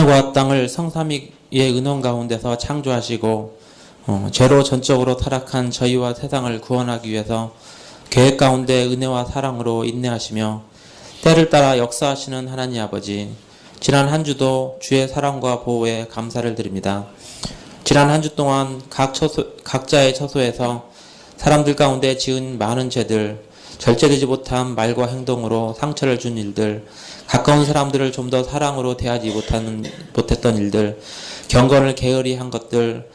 하늘과 땅을 성삼위의 은원 가운데서 창조하시고 죄로 전적으로 타락한 저희와 세상을 구원하기 위해서 계획 가운데 은혜와 사랑으로 인내하시며 때를 따라 역사하시는 하나님 아버지, 지난 한 주도 주의 사랑과 보호에 감사를 드립니다. 지난 한 주 동안 각자의 처소에서 사람들 가운데 지은 많은 죄들, 절제되지 못한 말과 행동으로 상처를 준 일들, 가까운 사람들을 좀 더 사랑으로 대하지 못했던 일들, 경건을 게으리 한 것들,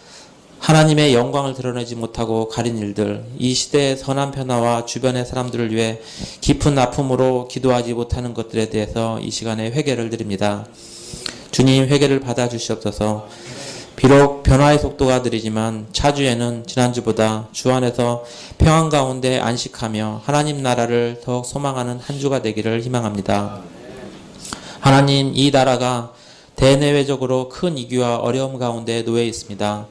하나님의 영광을 드러내지 못하고 가린 일들, 이 시대의 선한 변화와 주변의 사람들을 위해 깊은 아픔으로 기도하지 못하는 것들에 대해서 이 시간에 회개를 드립니다. 주님, 회개를 받아주시옵소서. 비록 변화의 속도가 느리지만 차주에는 지난주보다 주 안에서 평안 가운데 안식하며 하나님 나라를 더욱 소망하는 한 주가 되기를 희망합니다. 하나님, 이 나라가 대내외적으로 큰 위기와 어려움 가운데 놓여 있습니다.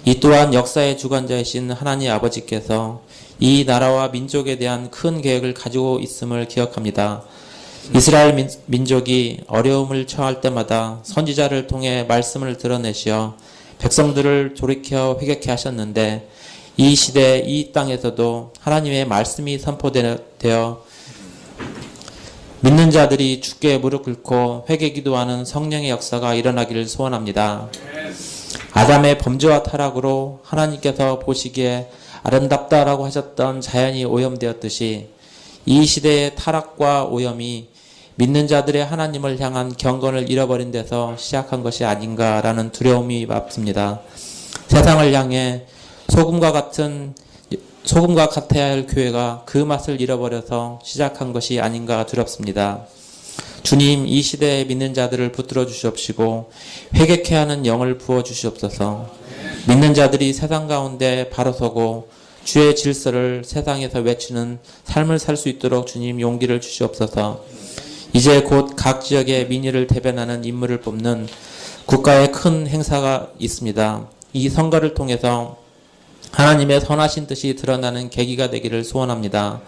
이 또한 역사의 주관자이신 하나님 아버지께서 이 나라와 민족에 대한 큰 계획을 가지고 있음을 기억합니다. 이스라엘 민족이 어려움을 처할 때마다 선지자를 통해 말씀을 드러내시어 백성들을 돌이켜 회개케 하셨는데, 이 시대 이 땅에서도 하나님의 말씀이 선포되어 믿는 자들이 주께 무릎 꿇고 회개 기도하는 성령의 역사가 일어나기를 소원합니다. 아담의 범죄와 타락으로 하나님께서 보시기에 아름답다라고 하셨던 자연이 오염되었듯이 이 시대의 타락과 오염이 믿는 자들의 하나님을 향한 경건을 잃어버린 데서 시작한 것이 아닌가라는 두려움이 앞섭니다. 세상을 향해 소금과 같아야 할 교회가 그 맛을 잃어버려서 시작한 것이 아닌가 두렵습니다. 주님, 이 시대에 믿는 자들을 붙들어 주시옵시고 회개케 하는 영을 부어 주시옵소서. 믿는 자들이 세상 가운데 바로 서고 주의 질서를 세상에서 외치는 삶을 살 수 있도록 주님 용기를 주시옵소서. 이제 곧 각 지역의 민의를 대변하는 인물을 뽑는 국가의 큰 행사가 있습니다. 이 선거를 통해서 하나님의 선하신 뜻이 드러나는 계기가 되기를 소원합니다.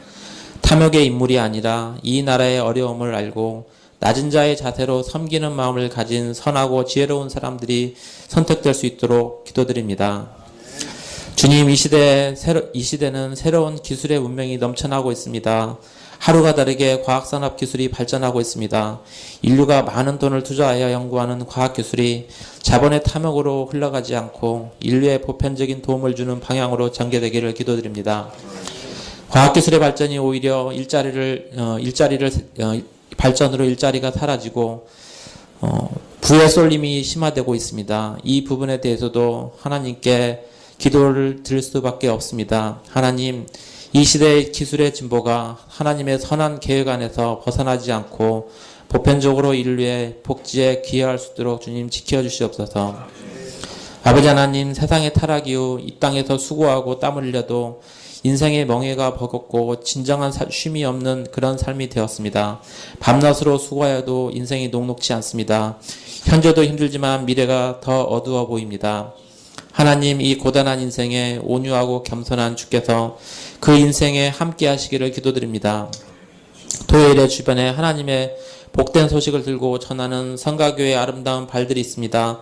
탐욕의 인물이 아니라 이 나라의 어려움을 알고 낮은 자의 자세로 섬기는 마음을 가진 선하고 지혜로운 사람들이 선택될 수 있도록 기도드립니다. 주님, 이 시대는 새로운 기술의 문명이 넘쳐나고 있습니다. 하루가 다르게 과학산업 기술이 발전하고 있습니다. 인류가 많은 돈을 투자하여 연구하는 과학기술이 자본의 탐욕으로 흘러가지 않고 인류의 보편적인 도움을 주는 방향으로 전개되기를 기도드립니다. 과학기술의 발전이 오히려 발전으로 일자리가 사라지고 부의 쏠림이 심화되고 있습니다. 이 부분에 대해서도 하나님께 기도를 드릴 수밖에 없습니다. 하나님, 이 시대의 기술의 진보가 하나님의 선한 계획 안에서 벗어나지 않고 보편적으로 인류의 복지에 기여할 수 있도록 주님 지켜주시옵소서. 아버지 하나님, 세상의 타락 이후 이 땅에서 수고하고 땀을 흘려도 인생의 멍해가 버겁고 진정한 쉼이 없는 그런 삶이 되었습니다. 밤낮으로 수고하여도 인생이 녹록지 않습니다. 현재도 힘들지만 미래가 더 어두워 보입니다. 하나님, 이 고단한 인생에 온유하고 겸손한 주께서 그 인생에 함께 하시기를 기도드립니다. 토요일에 주변에 하나님의 복된 소식을 들고 전하는 성가교회의 아름다운 발들이 있습니다.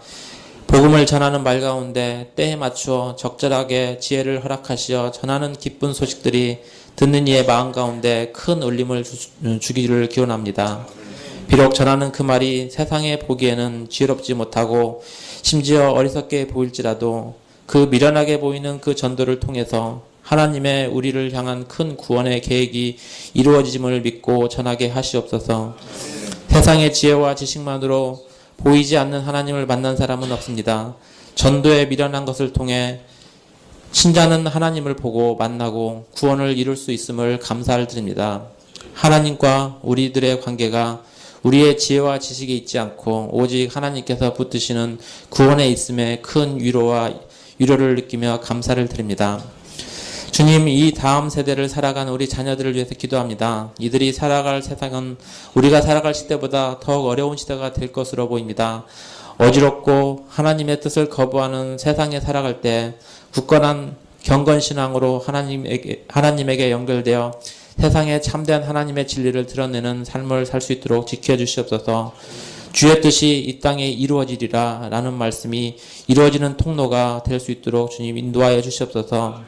복음을 전하는 말 가운데 때에 맞추어 적절하게 지혜를 허락하시어 전하는 기쁜 소식들이 듣는 이의 마음 가운데 큰 울림을 주기를 기원합니다. 비록 전하는 그 말이 세상에 보기에는 지혜롭지 못하고 심지어 어리석게 보일지라도 그 미련하게 보이는 그 전도를 통해서 하나님의 우리를 향한 큰 구원의 계획이 이루어짐을 믿고 전하게 하시옵소서. 세상의 지혜와 지식만으로 보이지 않는 하나님을 만난 사람은 없습니다. 전도에 미련한 것을 통해 신자는 하나님을 보고 만나고 구원을 이룰 수 있음을 감사를 드립니다. 하나님과 우리들의 관계가 우리의 지혜와 지식이 있지 않고 오직 하나님께서 붙드시는 구원에 있음에 큰 위로를 느끼며 감사를 드립니다. 주님, 이 다음 세대를 살아가는 우리 자녀들을 위해서 기도합니다. 이들이 살아갈 세상은 우리가 살아갈 시대보다 더욱 어려운 시대가 될 것으로 보입니다. 어지럽고 하나님의 뜻을 거부하는 세상에 살아갈 때 굳건한 경건신앙으로 하나님에게 연결되어 세상에 참된 하나님의 진리를 드러내는 삶을 살 수 있도록 지켜주시옵소서. 주의 뜻이 이 땅에 이루어지리라 라는 말씀이 이루어지는 통로가 될 수 있도록 주님 인도하여 주시옵소서.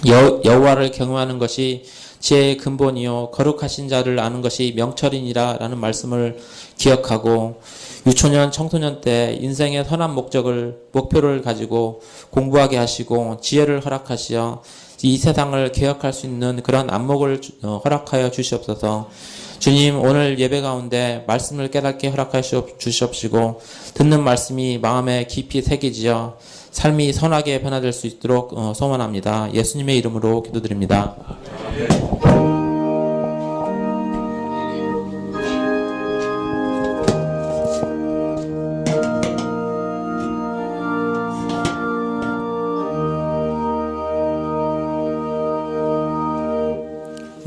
여호와를 경외하는 것이 지혜의 근본이요 거룩하신 자를 아는 것이 명철이니라 라는 말씀을 기억하고 유초년 청소년 때 인생의 선한 목표를 가지고 공부하게 하시고 지혜를 허락하시어 이 세상을 개혁할 수 있는 그런 안목을 허락하여 주시옵소서. 주님, 오늘 예배 가운데 말씀을 깨닫게 허락하여 주시옵시고 듣는 말씀이 마음에 깊이 새기지어 삶이 선하게 변화될 수 있도록 소원합니다. 예수님의 이름으로 기도드립니다.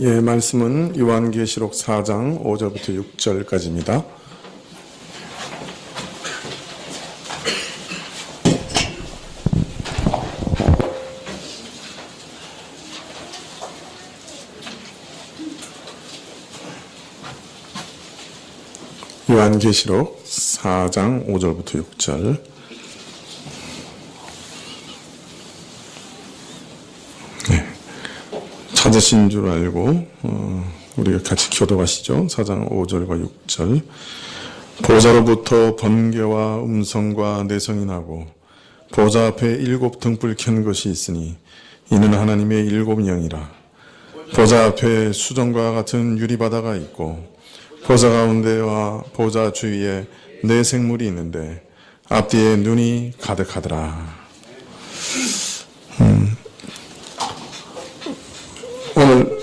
예, 말씀은 요한계시록 4장 5절부터 6절까지입니다. 요한계시록 4장 5절부터 6절. 찾으신 줄 알고 우리가 같이 교도하시죠. 4장 5절과 6절. 보좌로부터 번개와 음성과 내성이 나고 보좌 앞에 7 등불 켠 것이 있으니 이는 하나님의 7 영이라. 보좌 앞에 수정과 같은 유리바다가 있고 보좌 가운데와 보좌 주위에 4 생물이 있는데 앞뒤에 눈이 가득하더라. 오늘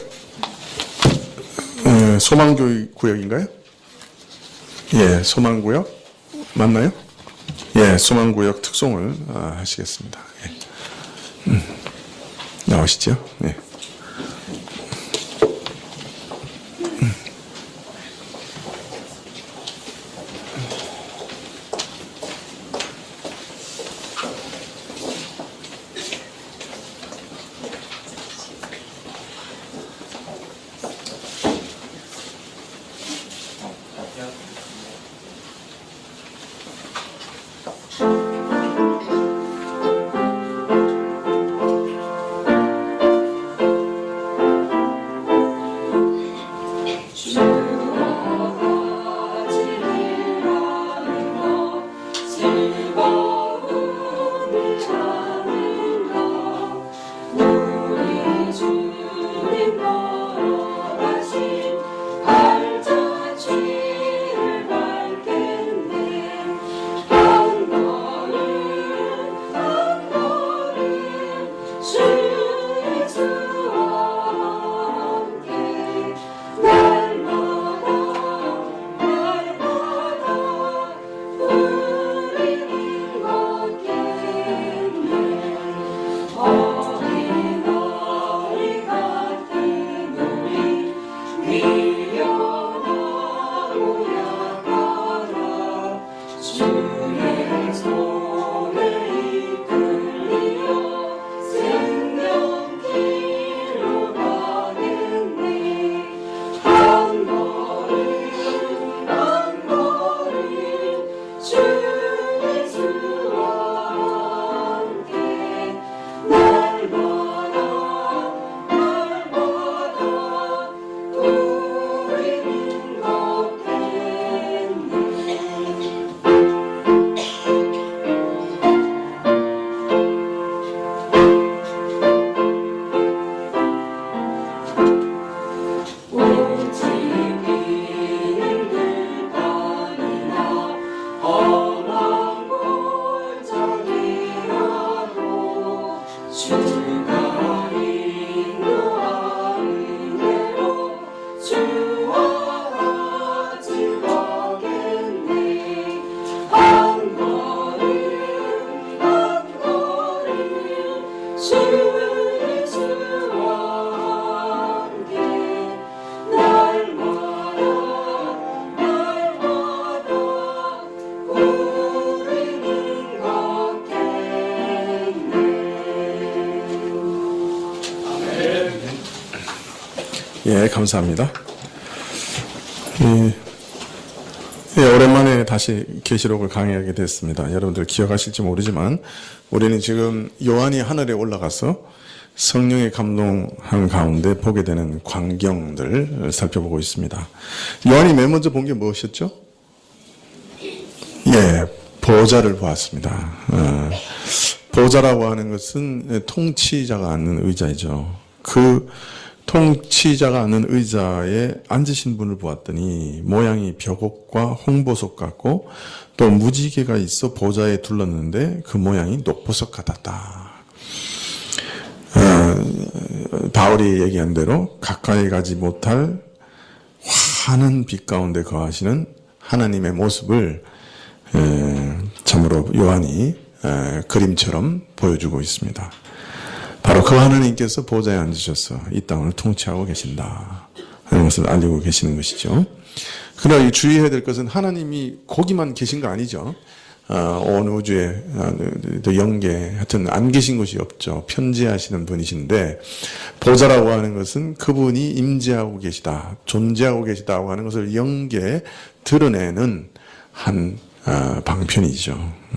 소망구역인가요? 예, 소망구역 맞나요? 예, 소망구역 특송을 하시겠습니다. 예. 나오시죠? 예. 예, 감사합니다. 예, 오랜만에 다시 계시록을 강의하게 됐습니다. 여러분들 기억하실지 모르지만 우리는 지금 요한이 하늘에 올라가서 성령의 감동한 가운데 보게 되는 광경들 살펴보고 있습니다. 요한이 맨 먼저 본 게 무엇이었죠? 예, 보좌를 보았습니다. 보좌라고 하는 것은 통치자가 앉는 의자이죠. 그 통치자가 앉는 의자에 앉으신 분을 보았더니 모양이 벽옥과 홍보석 같고 또 무지개가 있어 보좌에 둘렀는데 그 모양이 녹보석 같았다. 바울이 얘기한 대로 가까이 가지 못할 환한 빛 가운데 거하시는 하나님의 모습을 참으로 요한이 그림처럼 보여주고 있습니다. 바로 그 하나님께서 보좌에 앉으셔서 이 땅을 통치하고 계신다 하는 것을 알리고 계시는 것이죠. 그러나 주의해야 될 것은 하나님이 거기만 계신 거 아니죠. 온 우주에 또 영계 하여튼 안 계신 곳이 없죠. 편지하시는 분이신데 보좌라고 하는 것은 그분이 임재하고 계시다, 존재하고 계시다고 하는 것을 영계에 드러내는 한 방편이죠.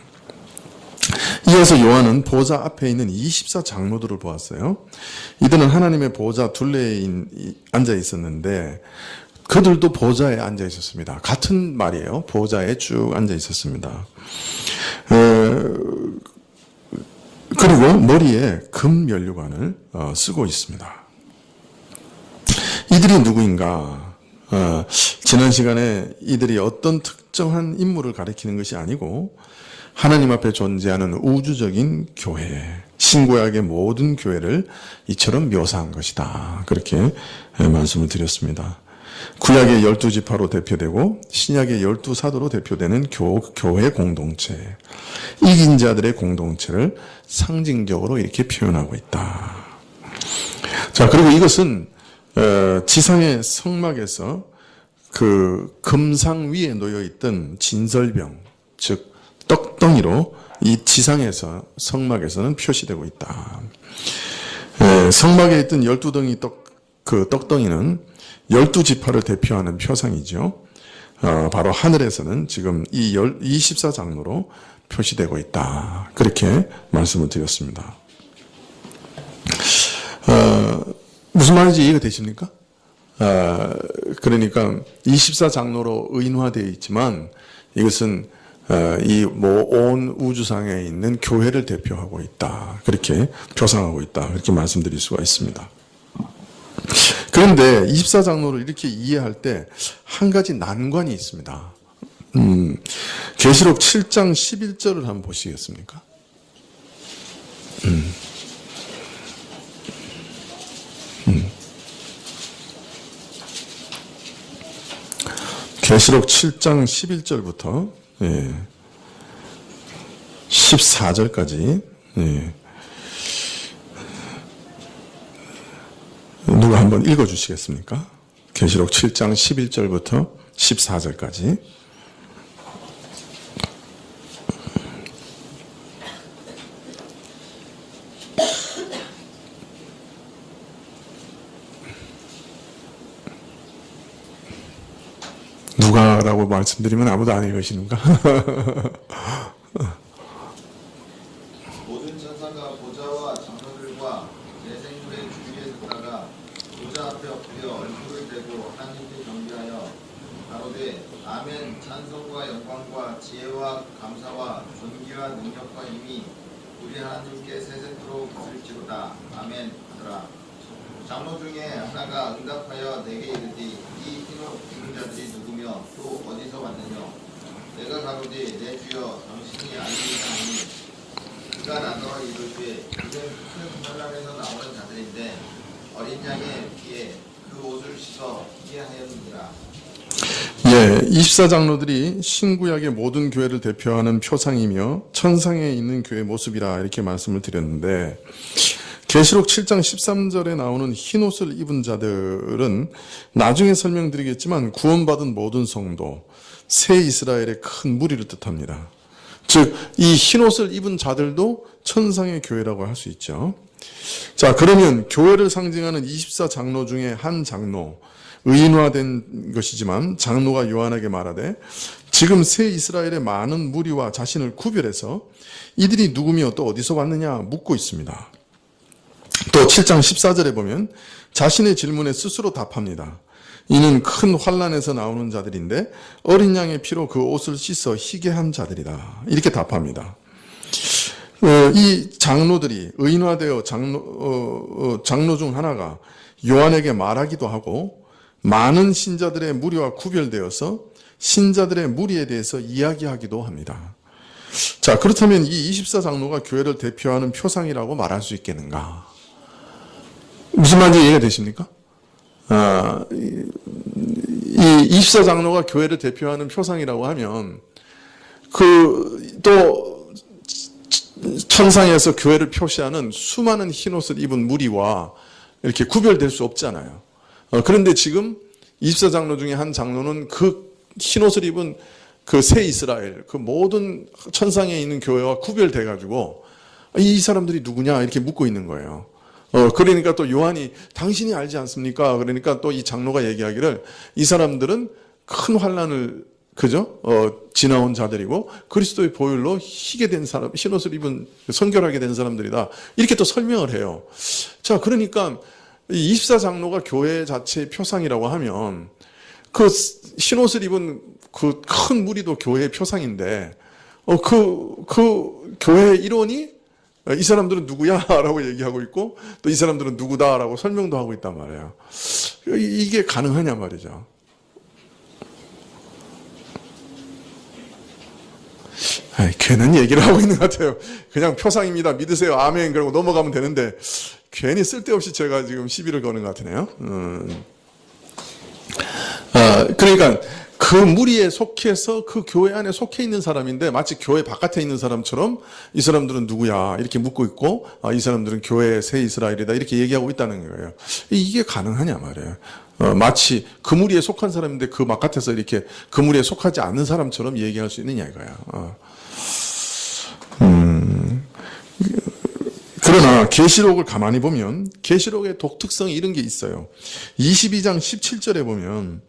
이어서 요한은 보좌 앞에 있는 24장로들을 보았어요. 이들은 하나님의 보좌 둘레에 앉아 있었는데 그들도 보좌에 앉아 있었습니다. 같은 말이에요. 보좌에 쭉 앉아 있었습니다. 그리고 머리에 금 면류관을 쓰고 있습니다. 이들이 누구인가? 지난 시간에 이들이 어떤 특정한 인물을 가리키는 것이 아니고 하나님 앞에 존재하는 우주적인 교회, 신구약의 모든 교회를 이처럼 묘사한 것이다. 그렇게 말씀을 드렸습니다. 구약의 12지파로 대표되고 신약의 12사도로 대표되는 교회 공동체, 이긴 자들의 공동체를 상징적으로 이렇게 표현하고 있다. 자, 그리고 이것은 지상의 성막에서 그 금상 위에 놓여있던 진설병, 즉 떡덩이로 이 지상에서 성막에서는 표시되고 있다. 성막에 있던 12덩이 그 떡덩이는 12지파를 대표하는 표상이죠. 바로 하늘에서는 지금 이 24장로로 표시되고 있다. 그렇게 말씀을 드렸습니다. 무슨 말인지 이해가 되십니까? 그러니까 24장로로 의인화되어 있지만 이것은 이 온 우주상에 있는 교회를 대표하고 있다. 그렇게 표상하고 있다. 그렇게 말씀드릴 수가 있습니다. 그런데 24장로를 이렇게 이해할 때 한 가지 난관이 있습니다. 계시록 7장 11절을 한번 보시겠습니까? 계시록 7장 11절부터 14절까지 누가 한번 읽어주시겠습니까? 계시록 7장 11절부터 14절까지. 누가라고 말씀드리면 아무도 안 읽으시는가? 모든 천사가 보좌와 장로들과 내생물의 주위에 섰다가 보좌 앞에 엎드려 얼굴을 대고 하나님께 경배하여 가로되 아멘. 찬송과 영광과 지혜와 감사와 존귀와 능력과 힘이 우리 하나님께 세세토록 있을지로다. 아멘 하더라. 장로 중에 하나가 응답하여 내게 이르되 이 흰옷 입은 자들이 누구며 또 어디서 왔느냐. 내가 가로되 내 주여 당신이 알리시나니 그가 나더러 이르되 이는 큰 혼란에서 나오는 자들인데 어린 양의 피에 그 옷을 씻어 희게 하였느니라. 24장로들이 신구약의 모든 교회를 대표하는 표상이며 천상에 있는 교회 모습이라 이렇게 말씀을 드렸는데 계시록 7장 13절에 나오는 흰옷을 입은 자들은 나중에 설명드리겠지만 구원받은 모든 성도, 새 이스라엘의 큰 무리를 뜻합니다. 즉, 이 흰옷을 입은 자들도 천상의 교회라고 할 수 있죠. 자, 그러면 교회를 상징하는 24장로 중에 한 장로, 의인화된 것이지만 장로가 요한에게 말하되 지금 새 이스라엘의 많은 무리와 자신을 구별해서 이들이 누구며 또 어디서 왔느냐 묻고 있습니다. 또 7장 14절에 보면 자신의 질문에 스스로 답합니다. 이는 큰 환난에서 나오는 자들인데 어린 양의 피로 그 옷을 씻어 희게 한 자들이다. 이렇게 답합니다. 이 장로들이 의인화되어 장로 중 하나가 요한에게 말하기도 하고 많은 신자들의 무리와 구별되어서 신자들의 무리에 대해서 이야기하기도 합니다. 자, 그렇다면 이 24장로가 교회를 대표하는 표상이라고 말할 수 있겠는가? 무슨 말인지 이해가 되십니까? 이 24장로가 교회를 대표하는 표상이라고 하면 또 천상에서 교회를 표시하는 수많은 흰옷을 입은 무리와 이렇게 구별될 수 없잖아요. 그런데 지금 24장로 중에 한 장로는 그 흰옷을 입은 그 새 이스라엘, 그 모든 천상에 있는 교회와 구별돼 가지고 이 사람들이 누구냐 이렇게 묻고 있는 거예요. 그러니까 또 요한이 당신이 알지 않습니까? 그러니까 또 이 장로가 얘기하기를 이 사람들은 큰 환난을 지나온 자들이고 그리스도의 보혈로 희게 된 사람, 흰옷을 입은 성결하게 된 사람들이다. 이렇게 또 설명을 해요. 자, 그러니까 24장로가 교회 자체의 표상이라고 하면 그 흰옷을 입은 그 큰 무리도 교회의 표상인데 그 교회의 일원이 이 사람들은 누구야? 라고 얘기하고 있고 또 이 사람들은 누구다? 라고 설명도 하고 있단 말이에요. 이게 가능하냐 말이죠. 괜한 얘기를 하고 있는 것 같아요. 그냥 표상입니다. 믿으세요. 아멘. 그러고 넘어가면 되는데 괜히 쓸데없이 제가 지금 시비를 거는 것 같으네요. 그러니까 그 무리에 속해서 그 교회 안에 속해 있는 사람인데 마치 교회 바깥에 있는 사람처럼 이 사람들은 누구야 이렇게 묻고 있고 이 사람들은 교회의 새 이스라엘이다 이렇게 얘기하고 있다는 거예요. 이게 가능하냐 말이에요. 마치 그 무리에 속한 사람인데 그 바깥에서 이렇게 그 무리에 속하지 않는 사람처럼 얘기할 수 있느냐 이거야. 그러나 계시록을 가만히 보면 계시록의 독특성이 이런 게 있어요. 22장 17절에 보면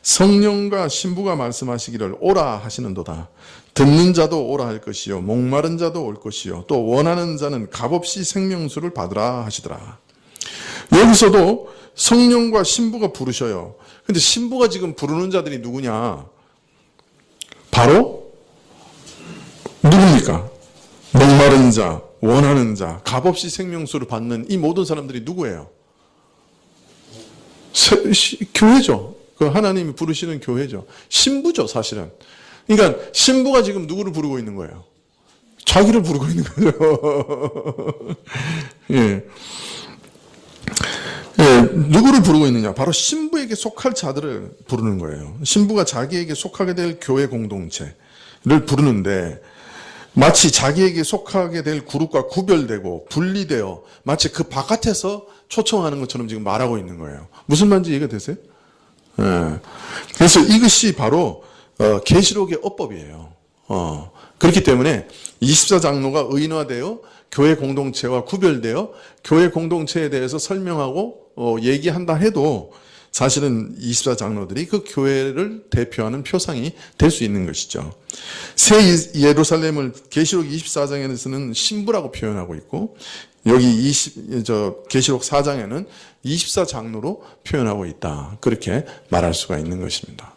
성령과 신부가 말씀하시기를 오라 하시는도다. 듣는 자도 오라 할 것이요 목마른 자도 올 것이요 또 원하는 자는 값없이 생명수를 받으라 하시더라. 여기서도 성령과 신부가 부르셔요. 근데 신부가 지금 부르는 자들이 누구냐? 바로 누굽니까? 목마른 자, 원하는 자, 값없이 생명수를 받는 이 모든 사람들이 누구예요? 교회죠. 그 하나님이 부르시는 교회죠. 신부죠, 사실은. 그러니까 신부가 지금 누구를 부르고 있는 거예요? 자기를 부르고 있는 거죠. 예. 누구를 부르고 있느냐? 바로 신부에게 속할 자들을 부르는 거예요. 신부가 자기에게 속하게 될 교회 공동체를 부르는데 마치 자기에게 속하게 될 그룹과 구별되고 분리되어 마치 그 바깥에서 초청하는 것처럼 지금 말하고 있는 거예요. 무슨 말인지 이해가 되세요? 그래서 이것이 바로 계시록의 어법이에요. 그렇기 때문에 24장로가 의인화되어 교회 공동체와 구별되어 교회 공동체에 대해서 설명하고 얘기한다 해도 사실은 24장로들이 그 교회를 대표하는 표상이 될 수 있는 것이죠. 새 예루살렘을 계시록 24장에서는 신부라고 표현하고 있고 여기 계시록 4장에는 24장로로 표현하고 있다. 그렇게 말할 수가 있는 것입니다.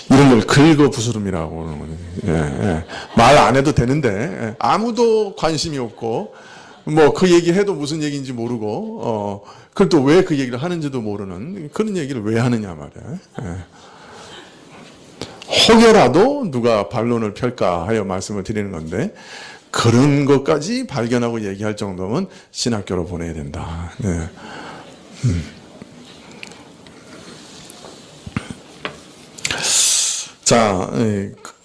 이런 걸 긁어부스럼이라고 말 안 해도 되는데 아무도 관심이 없고 뭐 그 얘기해도 무슨 얘기인지 모르고 그걸 또 왜 그 얘기를 하는지도 모르는 그런 얘기를 왜 하느냐 말이야. 혹여라도 누가 반론을 펼까 하여 말씀을 드리는 건데 그런 것까지 발견하고 얘기할 정도면 신학교로 보내야 된다. 네. 자,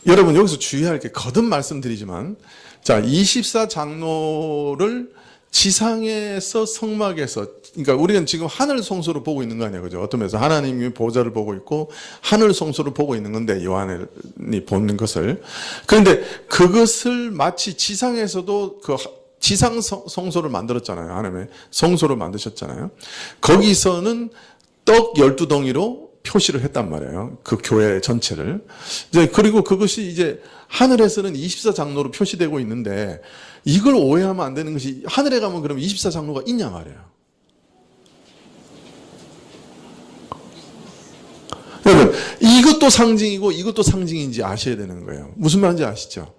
여러분 여기서 주의할 게 거듭 말씀드리지만 자, 24장로를 지상에서 성막에서 그러니까 우리는 지금 하늘 성소를 보고 있는 거 아니에요. 그죠? 어떤 면에서 하나님의 보좌를 보고 있고 하늘 성소를 보고 있는 건데 요한이 보는 것을 그런데 그것을 마치 지상에서도 그 지상 성소를 만들었잖아요. 하나님의 성소를 만드셨잖아요. 거기서는 떡 12덩이로 표시를 했단 말이에요. 그 교회 전체를. 이제 그리고 그것이 이제 하늘에서는 24장로로 표시되고 있는데 이걸 오해하면 안 되는 것이 하늘에 가면 그럼 24장로가 있냐 말이에요. 여러분, 이것도 상징이고 이것도 상징인지 아셔야 되는 거예요. 무슨 말인지 아시죠?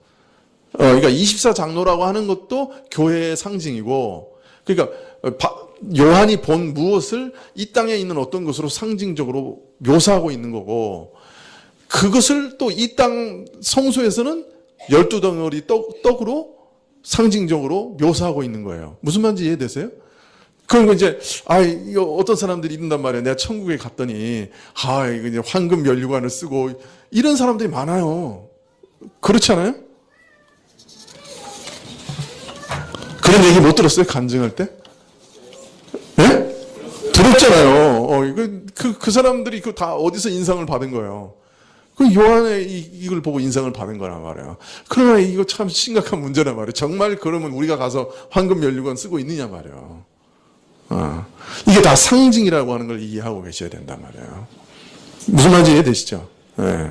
그러니까 24장로라고 하는 것도 교회의 상징이고, 그러니까 요한이 본 무엇을 이 땅에 있는 어떤 것으로 상징적으로 묘사하고 있는 거고, 그것을 또 이 땅 성소에서는 12덩어리 떡으로 상징적으로 묘사하고 있는 거예요. 무슨 말인지 이해되세요? 그러니까 이제, 이거 어떤 사람들이 이른단 말이에요. 내가 천국에 갔더니, 이거 이제 황금 면류관을 쓰고, 이런 사람들이 많아요. 그렇지 않아요? 그런 얘기 못 들었어요? 간증할 때? 네? 들었잖아요. 그 사람들이 그 다 어디서 인상을 받은 거예요? 그 요한의 이걸 보고 인상을 받은 거란 말이에요. 그러나 이거 참 심각한 문제란 말이에요. 정말 그러면 우리가 가서 황금 면류관 쓰고 있느냐 말이에요. 이게 다 상징이라고 하는 걸 이해하고 계셔야 된단 말이에요. 무슨 말인지 이해되시죠? 네.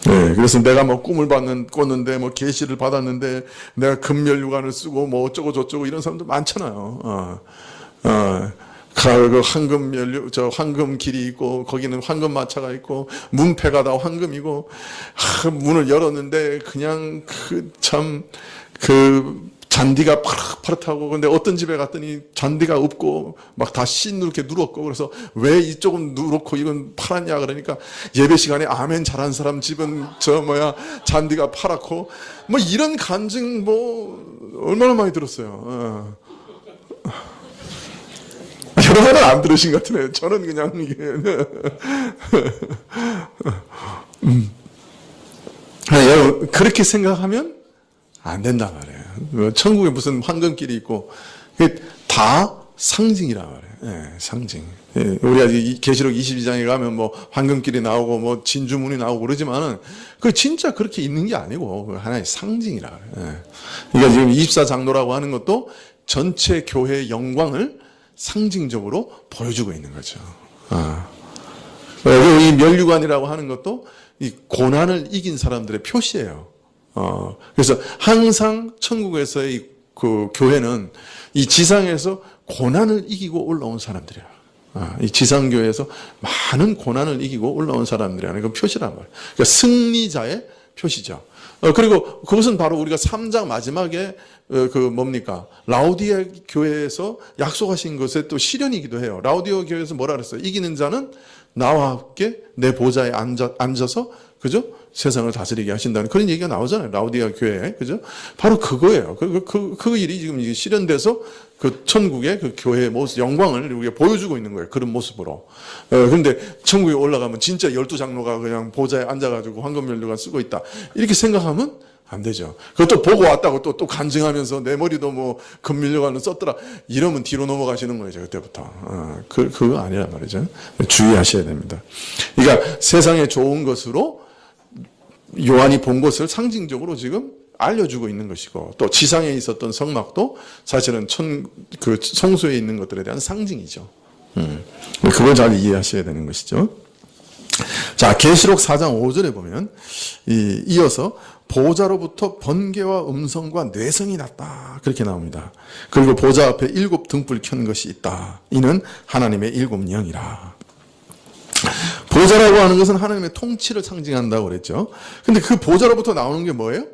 네, 그래서 내가 뭐 꿈을 꿨는데 뭐 계시를 받았는데 내가 금면류관을 쓰고 뭐 어쩌고 저쩌고 이런 사람들 많잖아요. 그 황금 길이 있고 거기는 황금 마차가 있고 문패가 다 황금이고 문을 열었는데 그냥 잔디가 파릇파릇하고 근데 어떤 집에 갔더니 잔디가 없고 막 다 이렇게 누렇고 그래서 왜 이쪽은 누렇고 이건 파랗냐 그러니까 예배 시간에 아멘 잘한 사람 집은 잔디가 파랗고 뭐 이런 간증 얼마나 많이 들었어요. 여러분은 안 들으신 것 같으네요. 저는 그냥 이게 여러분 그렇게 생각하면 안 된단 말이에요. 천국에 무슨 황금길이 있고 다 상징이란 말이에요. 예, 상징. 예, 우리가 계시록 22장에 가면 뭐 황금길이 나오고 뭐 진주문이 나오고 그러지만은 그 진짜 그렇게 있는 게 아니고 그 하나의 상징이라 그래요. 예. 그러니까 지금 24장로라고 하는 것도 전체 교회의 영광을 상징적으로 보여주고 있는 거죠. 이 면류관이라고 하는 것도 이 고난을 이긴 사람들의 표시예요. 그래서 항상 천국에서의 그 교회는 이 지상에서 고난을 이기고 올라온 사람들이야. 이 지상교회에서 많은 고난을 이기고 올라온 사람들이라는 그 표시란 말이에요. 그러니까 승리자의 표시죠. 그리고 그것은 바로 우리가 3장 마지막에 라우디아 교회에서 약속하신 것의 또 실현이기도 해요. 라우디아 교회에서 뭐라 그랬어요? 이기는 자는 나와 함께 내 보좌에 앉아서 그죠? 세상을 다스리게 하신다는 그런 얘기가 나오잖아요. 라우디아 교회에. 그죠? 바로 그거예요. 그 일이 지금 실현돼서 그 천국의 그 교회의 모습, 영광을 우리가 보여주고 있는 거예요. 그런 모습으로. 그런데 천국에 올라가면 진짜 12장로가 그냥 보좌에 앉아가지고 황금면류관 쓰고 있다. 이렇게 생각하면 안 되죠. 그것도 보고 왔다고 또 간증하면서 내 머리도 뭐 금면류관을 썼더라. 이러면 뒤로 넘어가시는 거예요. 그때부터. 그거 아니란 말이죠. 주의하셔야 됩니다. 그러니까 세상에 좋은 것으로 요한이 본 것을 상징적으로 지금 알려주고 있는 것이고 또 지상에 있었던 성막도 사실은 그 성소에 있는 것들에 대한 상징이죠. 그걸 잘 이해하셔야 되는 것이죠. 자, 계시록 4장 5절에 보면 이어서 보좌로부터 번개와 음성과 뇌성이 났다. 그렇게 나옵니다. 그리고 보좌 앞에 7 등불 켠 것이 있다. 이는 하나님의 7 영이라. 보좌라고 하는 것은 하나님의 통치를 상징한다고 그랬죠. 근데 그 보좌로부터 나오는 게 뭐예요?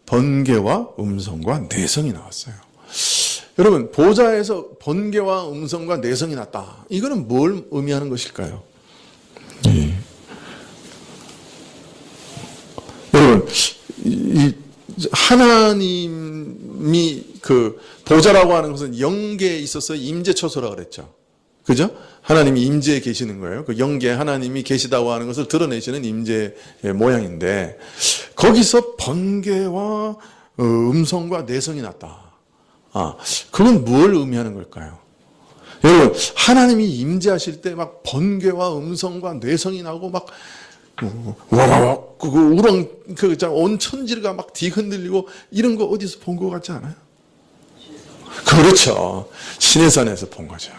번개와 음성과 뇌성이 나왔어요. 여러분, 보좌에서 번개와 음성과 뇌성이 났다. 이거는 뭘 의미하는 것일까요? 여러분, 하나님이 그 보좌라고 하는 것은 영계에 있어서 임재처소라고 그랬죠. 그죠? 하나님이 임재에 계시는 거예요. 그 영계 하나님이 계시다고 하는 것을 드러내시는 임재의 모양인데 거기서 번개와 음성과 뇌성이 났다. 그건 뭘 의미하는 걸까요? 여러분, 하나님이 임재하실 때 막 번개와 음성과 뇌성이 나고 막 와와와 온 천지가 막 뒤흔들리고 이런 거 어디서 본 것 같지 않아요? 그렇죠. 시내산에서 본 거죠.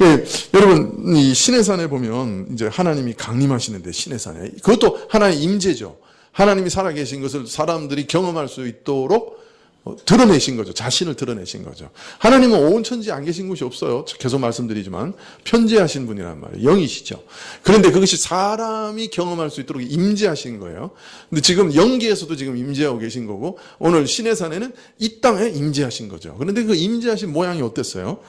예, 여러분, 이 시내산에 보면 이제 하나님이 강림하시는데, 시내산에. 그것도 하나의 임재죠. 하나님이 살아계신 것을 사람들이 경험할 수 있도록 드러내신 거죠. 자신을 드러내신 거죠. 하나님은 온 천지에 안 계신 곳이 없어요. 계속 말씀드리지만 편재하신 분이란 말이에요. 영이시죠. 그런데 그것이 사람이 경험할 수 있도록 임재하신 거예요. 근데 지금 영계에서도 지금 임재하고 계신 거고, 오늘 시내산에는 이 땅에 임재하신 거죠. 그런데 그 임재하신 모양이 어땠어요?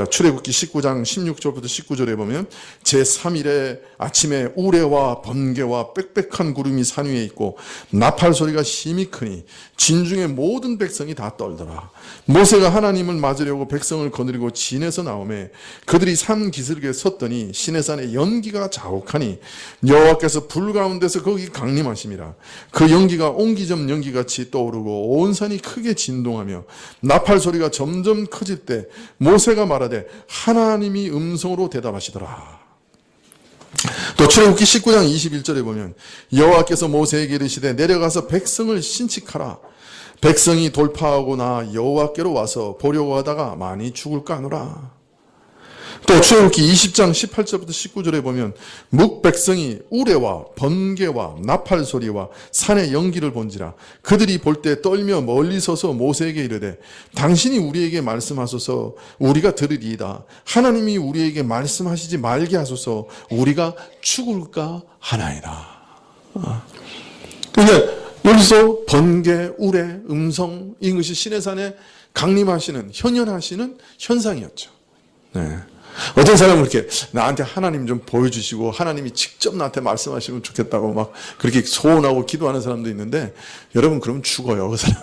출애굽기 19장 16절부터 19절에 보면 제3일에 아침에 우레와 번개와 빽빽한 구름이 산 위에 있고 나팔 소리가 심히 크니 진중의 모든 백성이 다 떨더라. 모세가 하나님을 맞으려고 백성을 거느리고 진에서 나오매 그들이 산 기슭에 섰더니 시내산에 연기가 자욱하니 여호와께서 불 가운데서 거기 강림하심이라. 그 연기가 옹기점 연기같이 떠오르고 온 산이 크게 진동하며 나팔 소리가 점점 커질 때 모세가 말하되 하나님이 음성으로 대답하시더라. 또 출애굽기 19장 21절에 보면 여호와께서 모세에게 이르시되 내려가서 백성을 신칙하라. 백성이 돌파하고 나 여호와께로 와서 보려고 하다가 많이 죽을까 하노라. 또 출애굽기 20장 18절부터 19절에 보면 묵백성이 우레와 번개와 나팔 소리와 산의 연기를 본지라. 그들이 볼 때 떨며 멀리 서서 모세에게 이르되 당신이 우리에게 말씀하소서 우리가 들으리이다. 하나님이 우리에게 말씀하시지 말게 하소서 우리가 죽을까 하나이다. 그러니까 여기서 번개, 우레, 음성 이것이 시내산에 강림하시는 현현하시는 현상이었죠. 네. 어떤 사람은 그렇게 나한테 하나님 좀 보여주시고 하나님이 직접 나한테 말씀하시면 좋겠다고 막 그렇게 소원하고 기도하는 사람도 있는데 여러분 그럼 죽어요 그 사람.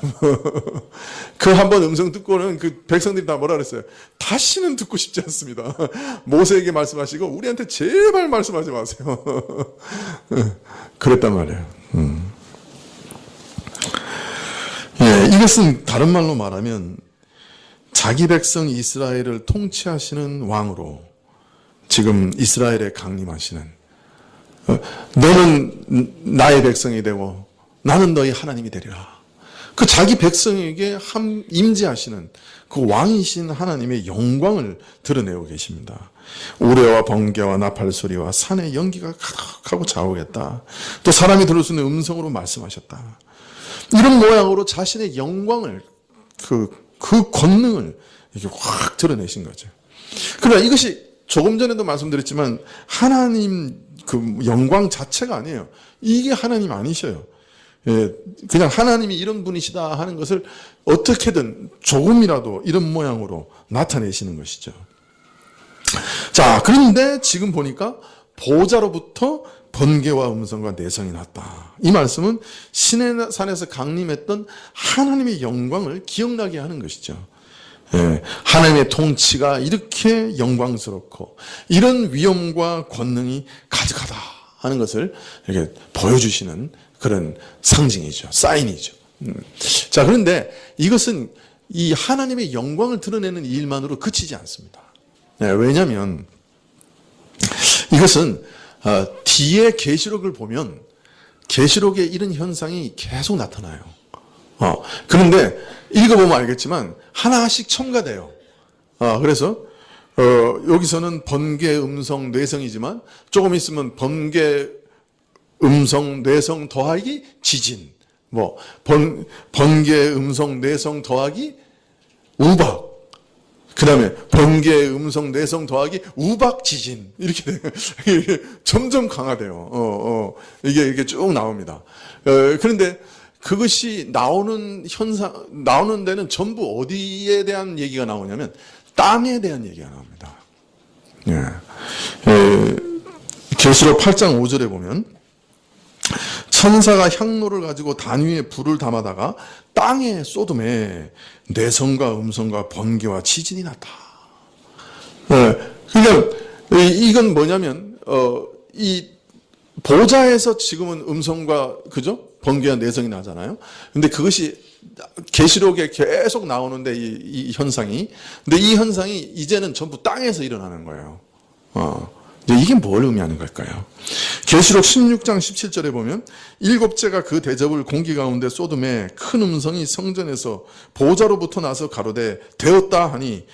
그 한 번 음성 듣고는 그 백성들이 다 뭐라 그랬어요? 다시는 듣고 싶지 않습니다. 모세에게 말씀하시고 우리한테 제발 말씀하지 마세요. 그랬단 말이에요. 예, 이것은 다른 말로 말하면 자기 백성 이스라엘을 통치하시는 왕으로 지금 이스라엘에 강림하시는 너는 나의 백성이 되고 나는 너희 하나님이 되리라. 그 자기 백성에게 임재하시는 그 왕이신 하나님의 영광을 드러내고 계십니다. 우레와 번개와 나팔 소리와 산의 연기가 가득하고 자오겠다. 또 사람이 들을 수 있는 음성으로 말씀하셨다. 이런 모양으로 자신의 영광을 그 권능을 이렇게 확 드러내신 거죠. 그러나 이것이 조금 전에도 말씀드렸지만 하나님 그 영광 자체가 아니에요. 이게 하나님 아니셔요. 예, 그냥 하나님이 이런 분이시다 하는 것을 어떻게든 조금이라도 이런 모양으로 나타내시는 것이죠. 자, 그런데 지금 보니까 보좌로부터 번개와 음성과 내성이 났다. 이 말씀은 시내산에서 강림했던 하나님의 영광을 기억나게 하는 것이죠. 예, 하나님의 통치가 이렇게 영광스럽고 이런 위엄과 권능이 가득하다 하는 것을 이렇게 보여주시는 그런 상징이죠. 사인이죠. 자, 그런데 이것은 이 하나님의 영광을 드러내는 일만으로 그치지 않습니다. 예, 왜냐하면 이것은 뒤에 계시록을 보면 계시록에 이런 현상이 계속 나타나요. 그런데 읽어보면 알겠지만 하나씩 첨가돼요. 그래서 여기서는 번개, 음성, 뇌성이지만 조금 있으면 번개, 음성, 뇌성 더하기 지진, 번개, 음성, 뇌성 더하기 우박, 그 다음에 번개, 음성, 뇌성 더하기 우박, 지진 이렇게 돼요. 점점 강화돼요. 이게 쭉 나옵니다. 그런데 그것이 나오는 데는 전부 어디에 대한 얘기가 나오냐면 땅에 대한 얘기가 나옵니다. 계시록 8장 5절에 보면 천사가 향로를 가지고 단 위에 불을 담아다가 땅에 쏟음에 내성과 음성과 번개와 지진이 났다. 그러니까 이건 뭐냐면 이 보좌에서 지금은 음성과 그죠? 번개와 내성이 나잖아요. 근데 그것이 계시록에 계속 나오는데 이 현상이, 근데 이 현상이 이제는 전부 땅에서 일어나는 거예요. 이게 뭘 의미하는 걸까요? 계시록 16장 17절에 보면 일곱째가 그 대접을 공기 가운데 쏟음에 큰 음성이 성전에서 보좌로부터 나서 가로되 되었다 하니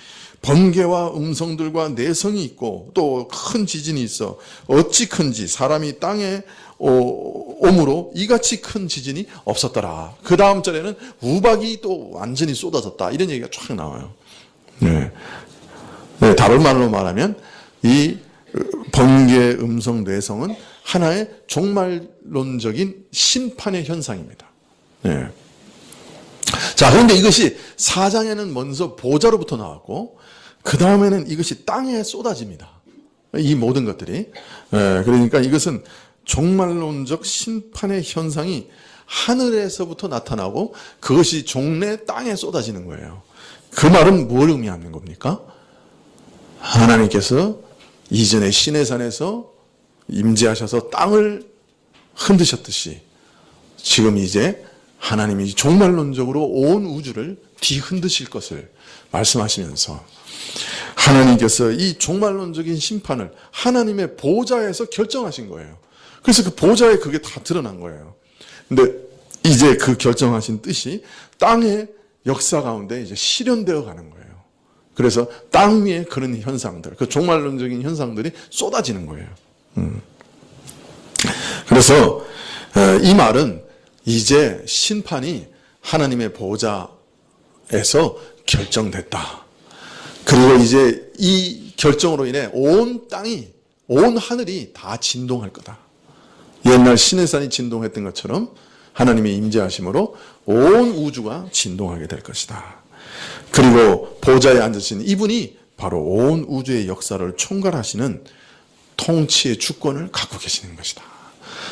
번개와 음성들과 내성이 있고 또 큰 지진이 있어 어찌 큰지 사람이 땅에 오므로 이같이 큰 지진이 없었더라. 그 다음 절에는 우박이 또 완전히 쏟아졌다. 이런 얘기가 쫙 나와요. 네. 네, 다른 말로 말하면 이 번개, 음성, 뇌성은 하나의 종말론적인 심판의 현상입니다. 네. 자, 그런데 이것이 4장에는 먼저 보좌로부터 나왔고 그 다음에는 이것이 땅에 쏟아집니다. 이 모든 것들이. 그러니까 이것은 종말론적 심판의 현상이 하늘에서부터 나타나고 그것이 종래 땅에 쏟아지는 거예요. 그 말은 뭘 의미하는 겁니까? 하나님께서 이전에 시내산에서 임재하셔서 땅을 흔드셨듯이 지금 이제 하나님이 종말론적으로 온 우주를 뒤흔드실 것을 말씀하시면서 하나님께서 이 종말론적인 심판을 하나님의 보좌에서 결정하신 거예요. 그래서 그 보좌에 그게 다 드러난 거예요. 근데 이제 그 결정하신 뜻이 땅의 역사 가운데 이제 실현되어 가는 거예요. 그래서 땅 위에 그런 현상들, 그 종말론적인 현상들이 쏟아지는 거예요. 그래서 이 말은 이제 심판이 하나님의 보좌에서 결정됐다. 그리고 이제 이 결정으로 인해 온 땅이, 온 하늘이 다 진동할 거다. 옛날 시내산이 진동했던 것처럼 하나님의 임재하심으로 온 우주가 진동하게 될 것이다. 그리고 보좌에 앉으신 이분이 바로 온 우주의 역사를 총괄하시는 통치의 주권을 갖고 계시는 것이다.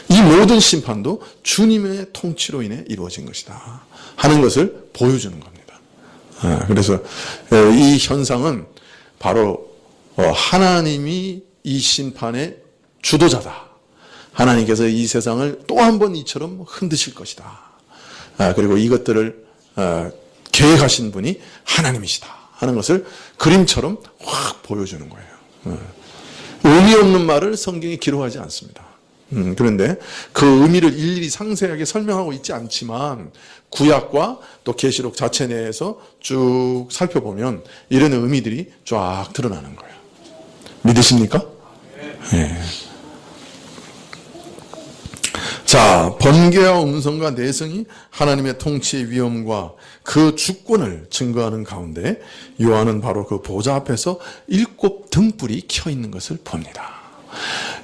이 모든 심판도 주님의 통치로 인해 이루어진 것이다 하는 것을 보여주는 겁니다. 그래서 이 현상은 바로 하나님이 이 심판의 주도자다. 하나님께서 이 세상을 또 한 번 이처럼 흔드실 것이다. 그리고 이것들을 계획하신 분이 하나님이시다 하는 것을 그림처럼 확 보여주는 거예요. 의미 없는 말을 성경에 기록하지 않습니다. 그런데 그 의미를 일일이 상세하게 설명하고 있지 않지만 구약과 또 계시록 자체 내에서 쭉 살펴보면 이런 의미들이 쫙 드러나는 거예요. 믿으십니까? 네. 자, 번개와 음성과 내성이 하나님의 통치의 위엄과 그 주권을 증거하는 가운데 요한은 바로 그 보좌 앞에서 7 등불이 켜 있는 것을 봅니다.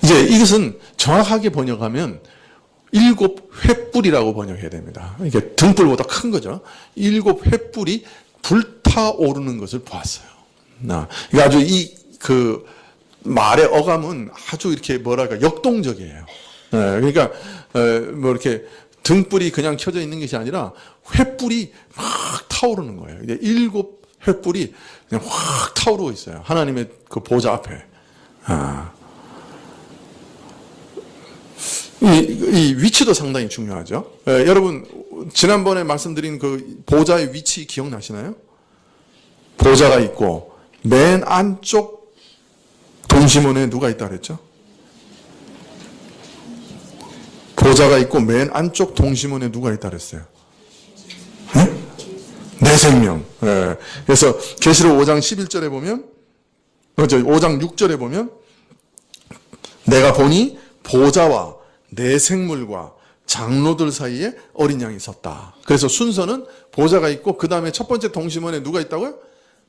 이제 이것은 정확하게 번역하면 7 횃불이라고 번역해야 됩니다. 이게 등불보다 큰 거죠. 7 횃불이 불타오르는 것을 보았어요. 이게 아주 그 말의 어감은 아주 이렇게 뭐랄까 역동적이에요. 그러니까 뭐 이렇게 등불이 그냥 켜져 있는 것이 아니라 횃불이 막 타오르는 거예요. 이제 7 횃불이 그냥 확 타오르고 있어요. 하나님의 그 보좌 앞에. 이 위치도 상당히 중요하죠. 여러분 지난번에 말씀드린 그 보좌의 위치 기억나시나요? 보좌가 있고 맨 안쪽 동시문에 누가 있다 그랬죠? 보좌가 있고 맨 안쪽 동시문에 누가 있다 그랬어요? 네? 내 생명. 네. 그래서 계시록 5장 11절에 보면 5장 6절에 보면 내가 보니 보좌와 내 생물과 장로들 사이에 어린 양이 섰다. 그래서 순서는 보좌가 있고 그 다음에 첫 번째 동시문에 누가 있다고요?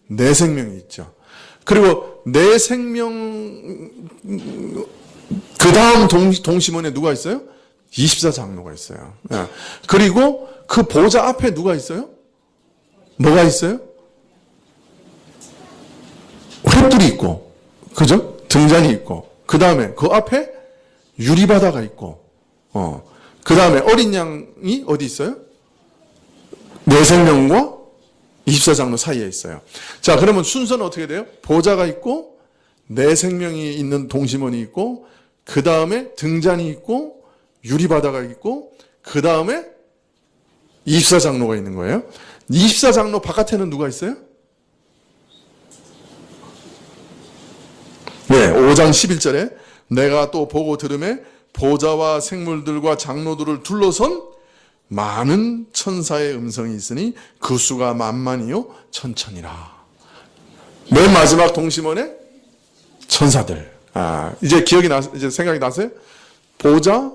내 생명이 있죠. 그리고 내 생명 그 다음 동시문에 누가 있어요? 24장로가 있어요. 그리고 그 보좌 앞에 누가 있어요? 뭐가 있어요? 횃불이 있고, 그죠? 등잔이 있고, 그 다음에 그 앞에 유리바다가 있고, 그 다음에 어린 양이 어디 있어요? 내 생명과 24장로 사이에 있어요. 자, 그러면 순서는 어떻게 돼요? 보좌가 있고, 내 생명이 있는 동심원이 있고, 그 다음에 등잔이 있고, 유리바다가 있고, 그 다음에 24장로가 있는 거예요. 24장로 바깥에는 누가 있어요? 네, 5장 11절에 내가 또 보고 들음에 보좌와 생물들과 장로들을 둘러선 많은 천사의 음성이 있으니 그 수가 만만이요 천천이라. 맨 마지막 동심원에 천사들. 이제 이제 생각이 나세요? 보좌,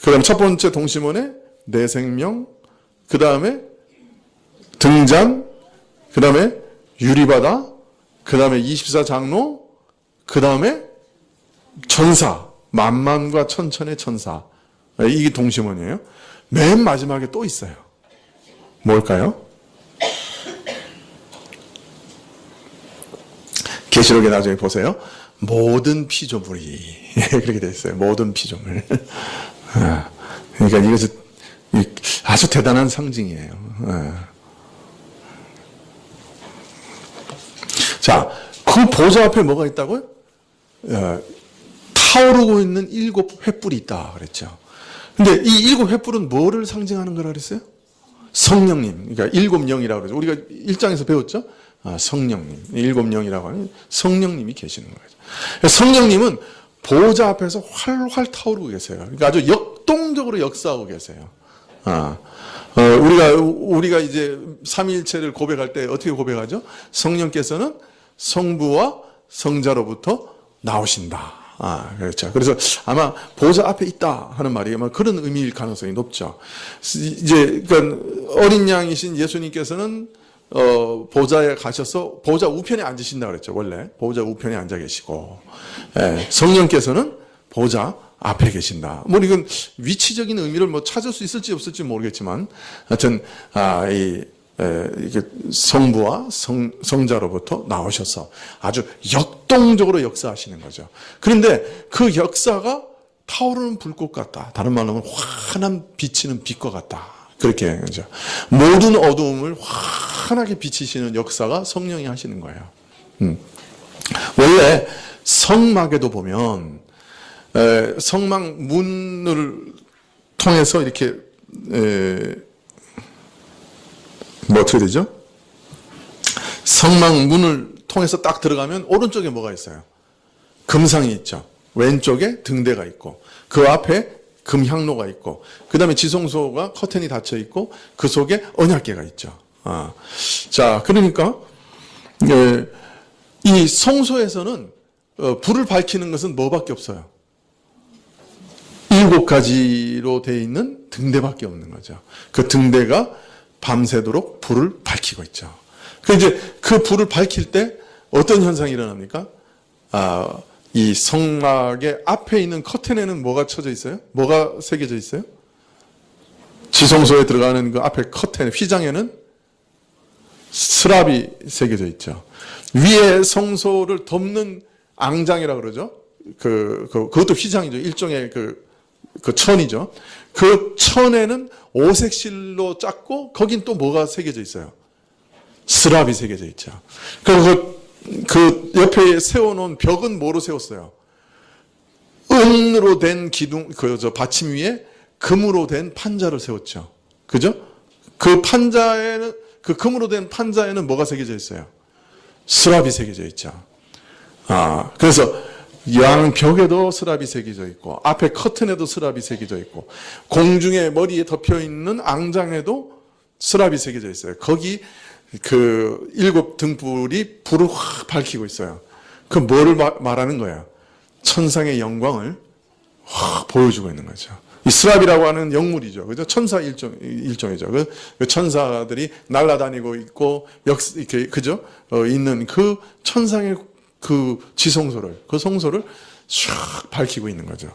그 다음 첫 번째 동심원에 내 생명, 그 다음에 등잔, 그 다음에 유리바다, 그 다음에 24장로, 그 다음에 천사, 만만과 천천의 천사. 이게 동심원이에요. 맨 마지막에 또 있어요. 뭘까요? 계시록에 나중에 보세요. 모든 피조물이 그렇게 되어 있어요. 모든 피조물. 그러니까 이것이 아주 대단한 상징이에요. 자, 그 보좌 앞에 뭐가 있다고요? 타오르고 있는 7 횃불이 있다 그랬죠. 근데 이 7 횃불은 뭐를 상징하는 거라 그랬어요? 성령님. 그러니까 7 영이라고 그러죠. 우리가 1장에서 배웠죠? 성령님. 7 영이라고 하는 성령님이 계시는 거죠. 성령님은 보좌 앞에서 활활 타오르고 계세요. 그러니까 아주 역동적으로 역사하고 계세요. 우리가 이제 삼위일체를 고백할 때 어떻게 고백하죠? 성령께서는 성부와 성자로부터 나오신다. 그렇죠. 그래서 아마 보좌 앞에 있다 하는 말이 아마 그런 의미일 가능성이 높죠. 이제, 그러니까 어린 양이신 예수님께서는 보좌에 가셔서 보좌 우편에 앉으신다 그랬죠. 원래 보좌 우편에 앉아 계시고, 성령께서는 보좌 앞에 계신다. 뭐 이건 위치적인 의미를 뭐 찾을 수 있을지 없을지 모르겠지만, 하여튼 이게 성부와 성자로부터 나오셔서 아주 역동적으로 역사하시는 거죠. 그런데 그 역사가 타오르는 불꽃 같다. 다른 말로 하면 환한 비치는 빛과 같다. 그렇게 그죠. 모든 어두움을 환하게 비치시는 역사가 성령이 하시는 거예요. 원래 성막에도 보면 성막 문을 통해서 이렇게 뭐 어떻게 되죠? 성막 문을 통해서 딱 들어가면 오른쪽에 뭐가 있어요? 금상이 있죠. 왼쪽에 등대가 있고 그 앞에 금향로가 있고 그 다음에 지성소가 커튼이 닫혀 있고 그 속에 언약궤가 있죠. 자, 그러니까 이 성소에서는 불을 밝히는 것은 뭐밖에 없어요? 7가지로 되어 있는 등대밖에 없는 거죠. 그 등대가 밤새도록 불을 밝히고 있죠. 그 이제 그 불을 밝힐 때 어떤 현상이 일어납니까? 이 성막의 앞에 있는 커튼에는 뭐가 쳐져 있어요? 뭐가 새겨져 있어요? 지성소에 들어가는 그 앞에 커튼, 휘장에는 스랍이 새겨져 있죠. 위에 성소를 덮는 앙장이라고 그러죠. 그것도 휘장이죠. 일종의 그 천이죠. 그 천에는 오색실로 짰고 거긴 또 뭐가 새겨져 있어요? 스랍이 새겨져 있죠. 그리고 그 옆에 세워놓은 벽은 뭐로 세웠어요? 은으로 된 기둥, 받침 위에 금으로 된 판자를 세웠죠. 그죠? 그 판자에는, 그 금으로 된 판자에는 뭐가 새겨져 있어요? 스랍이 새겨져 있죠. 그래서 양벽에도 스랍이 새겨져 있고 앞에 커튼에도 스랍이 새겨져 있고 공중에 머리에 덮여 있는 앙장에도 스랍이 새겨져 있어요. 거기 그 7 등불이 불을 확 밝히고 있어요. 그 뭐를 말하는 거예요? 천상의 영광을 확 보여주고 있는 거죠. 이 스랍이라고 하는 영물이죠. 그죠? 천사 일종이죠. 그 천사들이 날아다니고 있고 이렇게 그죠? 있는 그 천상의 그 지성소를, 그 성소를 쫙 밝히고 있는 거죠.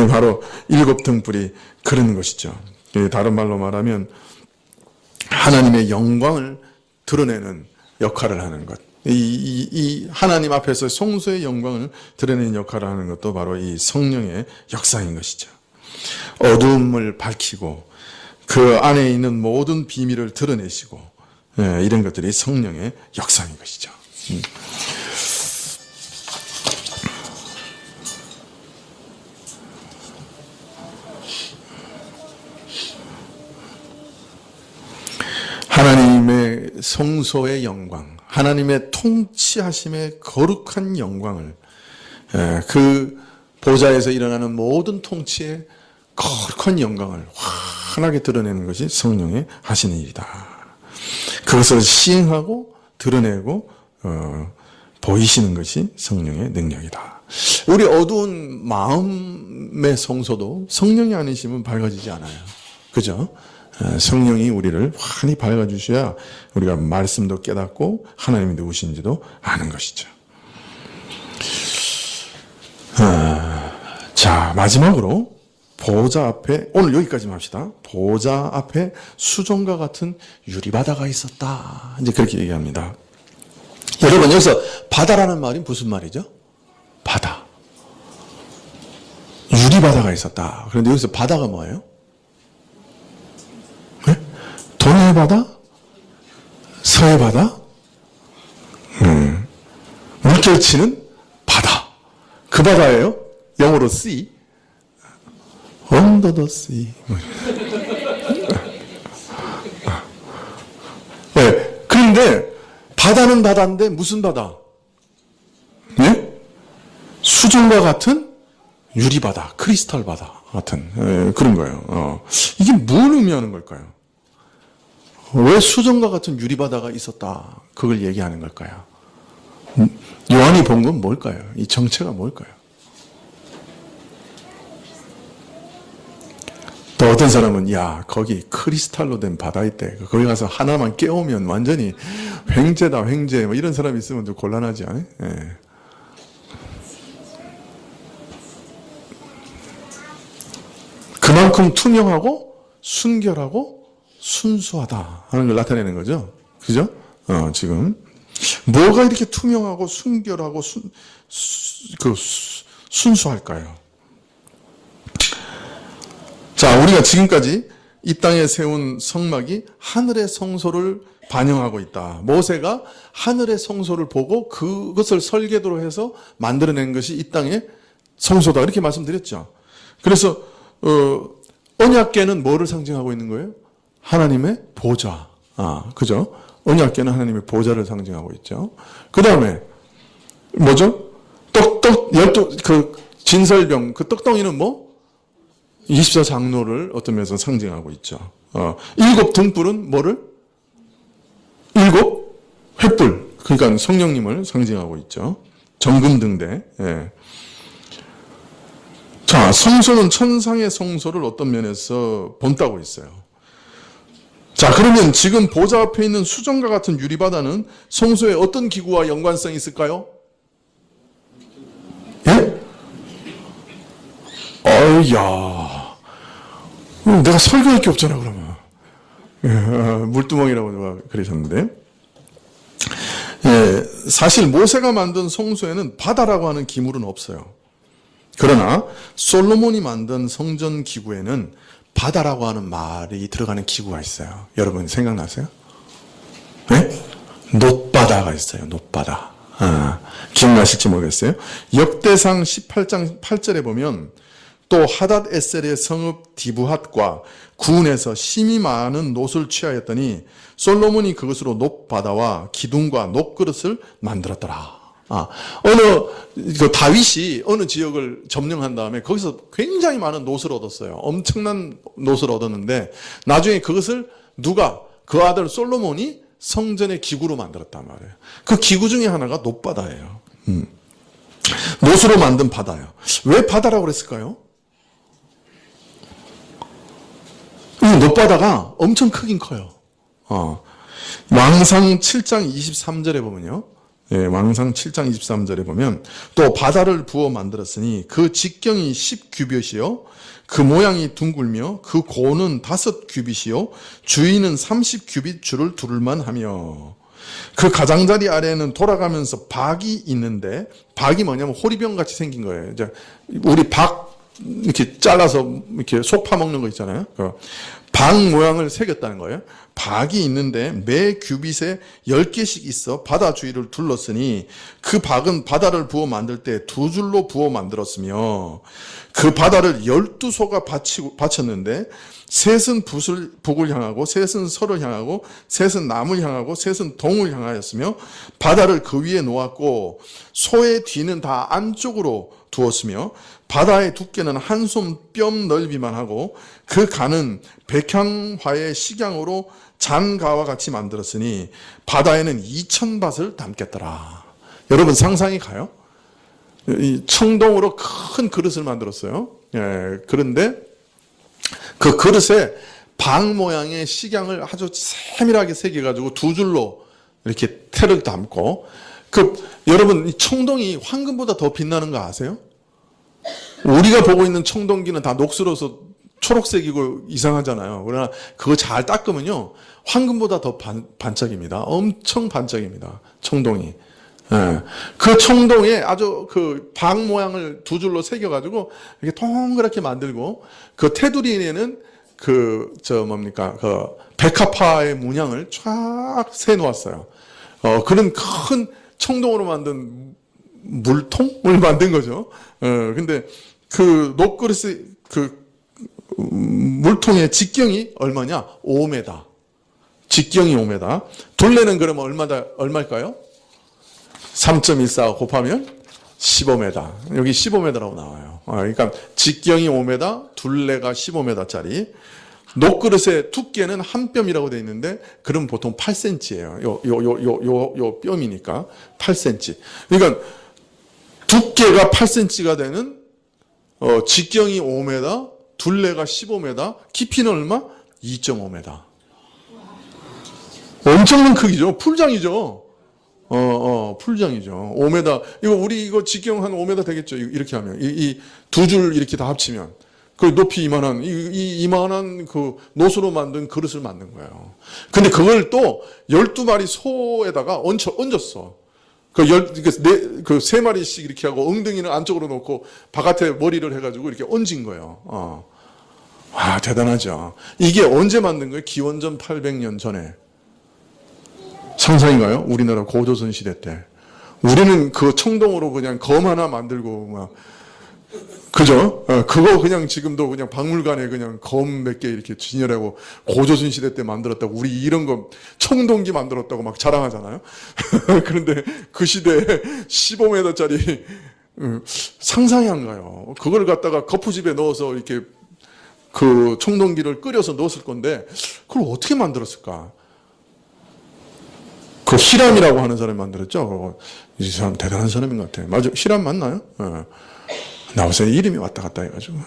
바로 7 등불이 그런 것이죠. 다른 말로 말하면 하나님의 영광을 드러내는 역할을 하는 것. 이 하나님 앞에서 성소의 영광을 드러내는 역할을 하는 것도 바로 이 성령의 역사인 것이죠. 어두움을 밝히고 그 안에 있는 모든 비밀을 드러내시고 이런 것들이 성령의 역사인 것이죠. 하나님의 성소의 영광, 하나님의 통치하심의 거룩한 영광을 그 보좌에서 일어나는 모든 통치의 거룩한 영광을 환하게 드러내는 것이 성령의 하시는 일이다. 그것을 시행하고 드러내고 보이시는 것이 성령의 능력이다. 우리 어두운 마음의 성소도 성령이 아니시면 밝아지지 않아요. 그죠? 성령이 우리를 환히 밝아주셔야 우리가 말씀도 깨닫고 하나님이 누구신지도 아는 것이죠. 자, 마지막으로 보좌 앞에, 오늘 여기까지만 합시다. 보좌 앞에 수정과 같은 유리바다가 있었다. 이제 그렇게 얘기합니다. 여러분, 여기서 바다라는 말이 무슨 말이죠? 바다. 유리바다가 있었다. 그런데 여기서 바다가 뭐예요? 네? 동해 바다? 서해 바다? 물결치는 바다. 그 바다예요? 영어로 sea. Under the sea. 네. 그런데 바다는 바다인데 무슨 바다? 네? 수정과 같은 유리바다, 크리스탈 바다 같은 그런 거예요. 이게 뭘 의미하는 걸까요? 왜 수정과 같은 유리바다가 있었다? 그걸 얘기하는 걸까요? 요한이 본 건 뭘까요? 이 정체가 뭘까요? 또 어떤 사람은 야 거기 크리스탈로 된 바다 있대. 거기 가서 하나만 깨우면 완전히 횡재다 횡재. 뭐 이런 사람이 있으면 좀 곤란하지 않아요? 예. 그만큼 투명하고 순결하고 순수하다 하는 걸 나타내는 거죠. 그죠? 지금 뭐가 이렇게 투명하고 순결하고 순수할까요? 자, 우리가 지금까지 이 땅에 세운 성막이 하늘의 성소를 반영하고 있다. 모세가 하늘의 성소를 보고 그것을 설계도로 해서 만들어낸 것이 이 땅의 성소다. 이렇게 말씀드렸죠. 그래서 언약궤는 뭐를 상징하고 있는 거예요? 하나님의 보좌. 그죠? 언약궤는 하나님의 보좌를 상징하고 있죠. 그 다음에 뭐죠? 진설병, 그 떡덩이는 뭐? 24장로를 어떤 면에서 상징하고 있죠. 7 등불은 뭐를? 7 횃불. 그러니까 성령님을 상징하고 있죠. 정금등대. 예. 자, 성소는 천상의 성소를 어떤 면에서 본다고 있어요. 자, 그러면 지금 보좌 앞에 있는 수정과 같은 유리바다는 성소에 어떤 기구와 연관성이 있을까요? 예? 어이야. 내가 설교할 게 없잖아, 그러면. 물두멍이라고 누가 그러셨는데. 예, 사실 모세가 만든 성소에는 바다라고 하는 기물은 없어요. 그러나 솔로몬이 만든 성전 기구에는 바다라고 하는 말이 들어가는 기구가 있어요. 여러분 생각나세요? 네? 놋바다가 있어요. 놋바다. 기억나실지 모르겠어요. 역대상 18장 8절에 보면 또 하닷 에셀의 성읍 디브핫과 구운에서 심이 많은 놋을 취하였더니 솔로몬이 그것으로 놋바다와 기둥과 놋그릇을 만들었더라. 다윗이 어느 지역을 점령한 다음에 거기서 굉장히 많은 놋을 얻었어요. 엄청난 놋을 얻었는데 나중에 그것을 그 아들 솔로몬이 성전의 기구로 만들었단 말이에요. 그 기구 중에 하나가 놋바다예요. 놋으로 만든 바다예요. 왜 바다라고 그랬을까요? 놋바다가 엄청 크긴 커요. 왕상 7장 23절에 보면요. 예, 왕상 7장 23절에 보면 또 바다를 부어 만들었으니 그 직경이 10규빗이요 그 모양이 둥글며 그 고는 5규빗이요 주위는 30규빗 줄을 두를만 하며 그 가장자리 아래에는 돌아가면서 박이 있는데 박이 뭐냐면 호리병 같이 생긴 거예요. 이제 우리 박 이렇게 잘라서 이렇게 속 파먹는 거 있잖아요. 박 모양을 새겼다는 거예요. 박이 있는데 매 규빗에 10개씩 있어 바다 주위를 둘렀으니 그 박은 바다를 부어 만들 때 2줄로 부어 만들었으며 그 바다를 12소가 받쳤는데 셋은 북을 향하고 셋은 서를 향하고 셋은 남을 향하고 셋은 동을 향하였으며 바다를 그 위에 놓았고 소의 뒤는 다 안쪽으로 두었으며 바다의 두께는 한 손 뼘 넓이만 하고 그 간은 백향화의 식양으로 잔가와 같이 만들었으니 바다에는 2,000밭을 담겠더라. 여러분 상상이 가요? 이 청동으로 큰 그릇을 만들었어요. 예, 그런데 그 그릇에 방 모양의 식양을 아주 세밀하게 새겨가지고 두 줄로 이렇게 태를 담고, 여러분, 이 청동이 황금보다 더 빛나는 거 아세요? 우리가 보고 있는 청동기는 다 녹슬어서 초록색이고 이상하잖아요. 그러나 그거 잘 닦으면요, 황금보다 더 반짝입니다. 엄청 반짝입니다. 청동이. 예. 그 청동에 아주 그 방 모양을 두 줄로 새겨가지고 이렇게 동그랗게 만들고, 그 테두리에는 백합화의 문양을 쫙 세 놓았어요. 그런 큰 청동으로 만든 물통을 만든 거죠. 근데 그 녹그릇의 물통의 직경이 얼마냐? 5m. 직경이 5m. 둘레는 그러면 얼마일까요? 3.14 곱하면 15m. 여기 15m라고 나와요. 그러니까 직경이 5m, 둘레가 15m짜리. 녹그릇의 두께는 한 뼘이라고 되어 있는데, 그럼 보통 8cm예요. 요 뼘이니까 8cm. 그러니까 두께가 8cm가 되는 직경이 5m, 둘레가 15m, 깊이는 얼마? 2.5m. 엄청난 크기죠. 풀장이죠. 풀장이죠. 5m. 우리 직경 한 5m 되겠죠. 이렇게 하면. 이 두 줄 이렇게 다 합치면. 그 높이 이만한 그 노수로 만든 그릇을 만든 거예요. 근데 그걸 또 12마리 소에다가 얹었어. 그 세 마리씩 이렇게 하고 엉덩이는 안쪽으로 놓고 바깥에 머리를 해가지고 이렇게 얹은 거예요. 와, 대단하죠. 이게 언제 만든 거예요? 기원전 800년 전에. 상상인가요? 우리나라 고조선 시대 때. 우리는 그 청동으로 그냥 검 하나 만들고 막, 그죠? 그거 그냥 지금도 그냥 박물관에 그냥 검 몇 개 이렇게 진열하고 고조선 시대 때 만들었다고, 우리 이런 거 청동기 만들었다고 막 자랑하잖아요. 그런데 그 시대에 15m짜리 상상이 안 가요. 그걸 갖다가 거푸집에 넣어서 이렇게 그 청동기를 끓여서 넣었을 건데, 그걸 어떻게 만들었을까? 그 히람이라고 하는 사람이 만들었죠. 이 사람 대단한 사람인 것 같아요. 맞아, 히람 맞나요? 나와서 이름이 왔다 갔다 해가지고.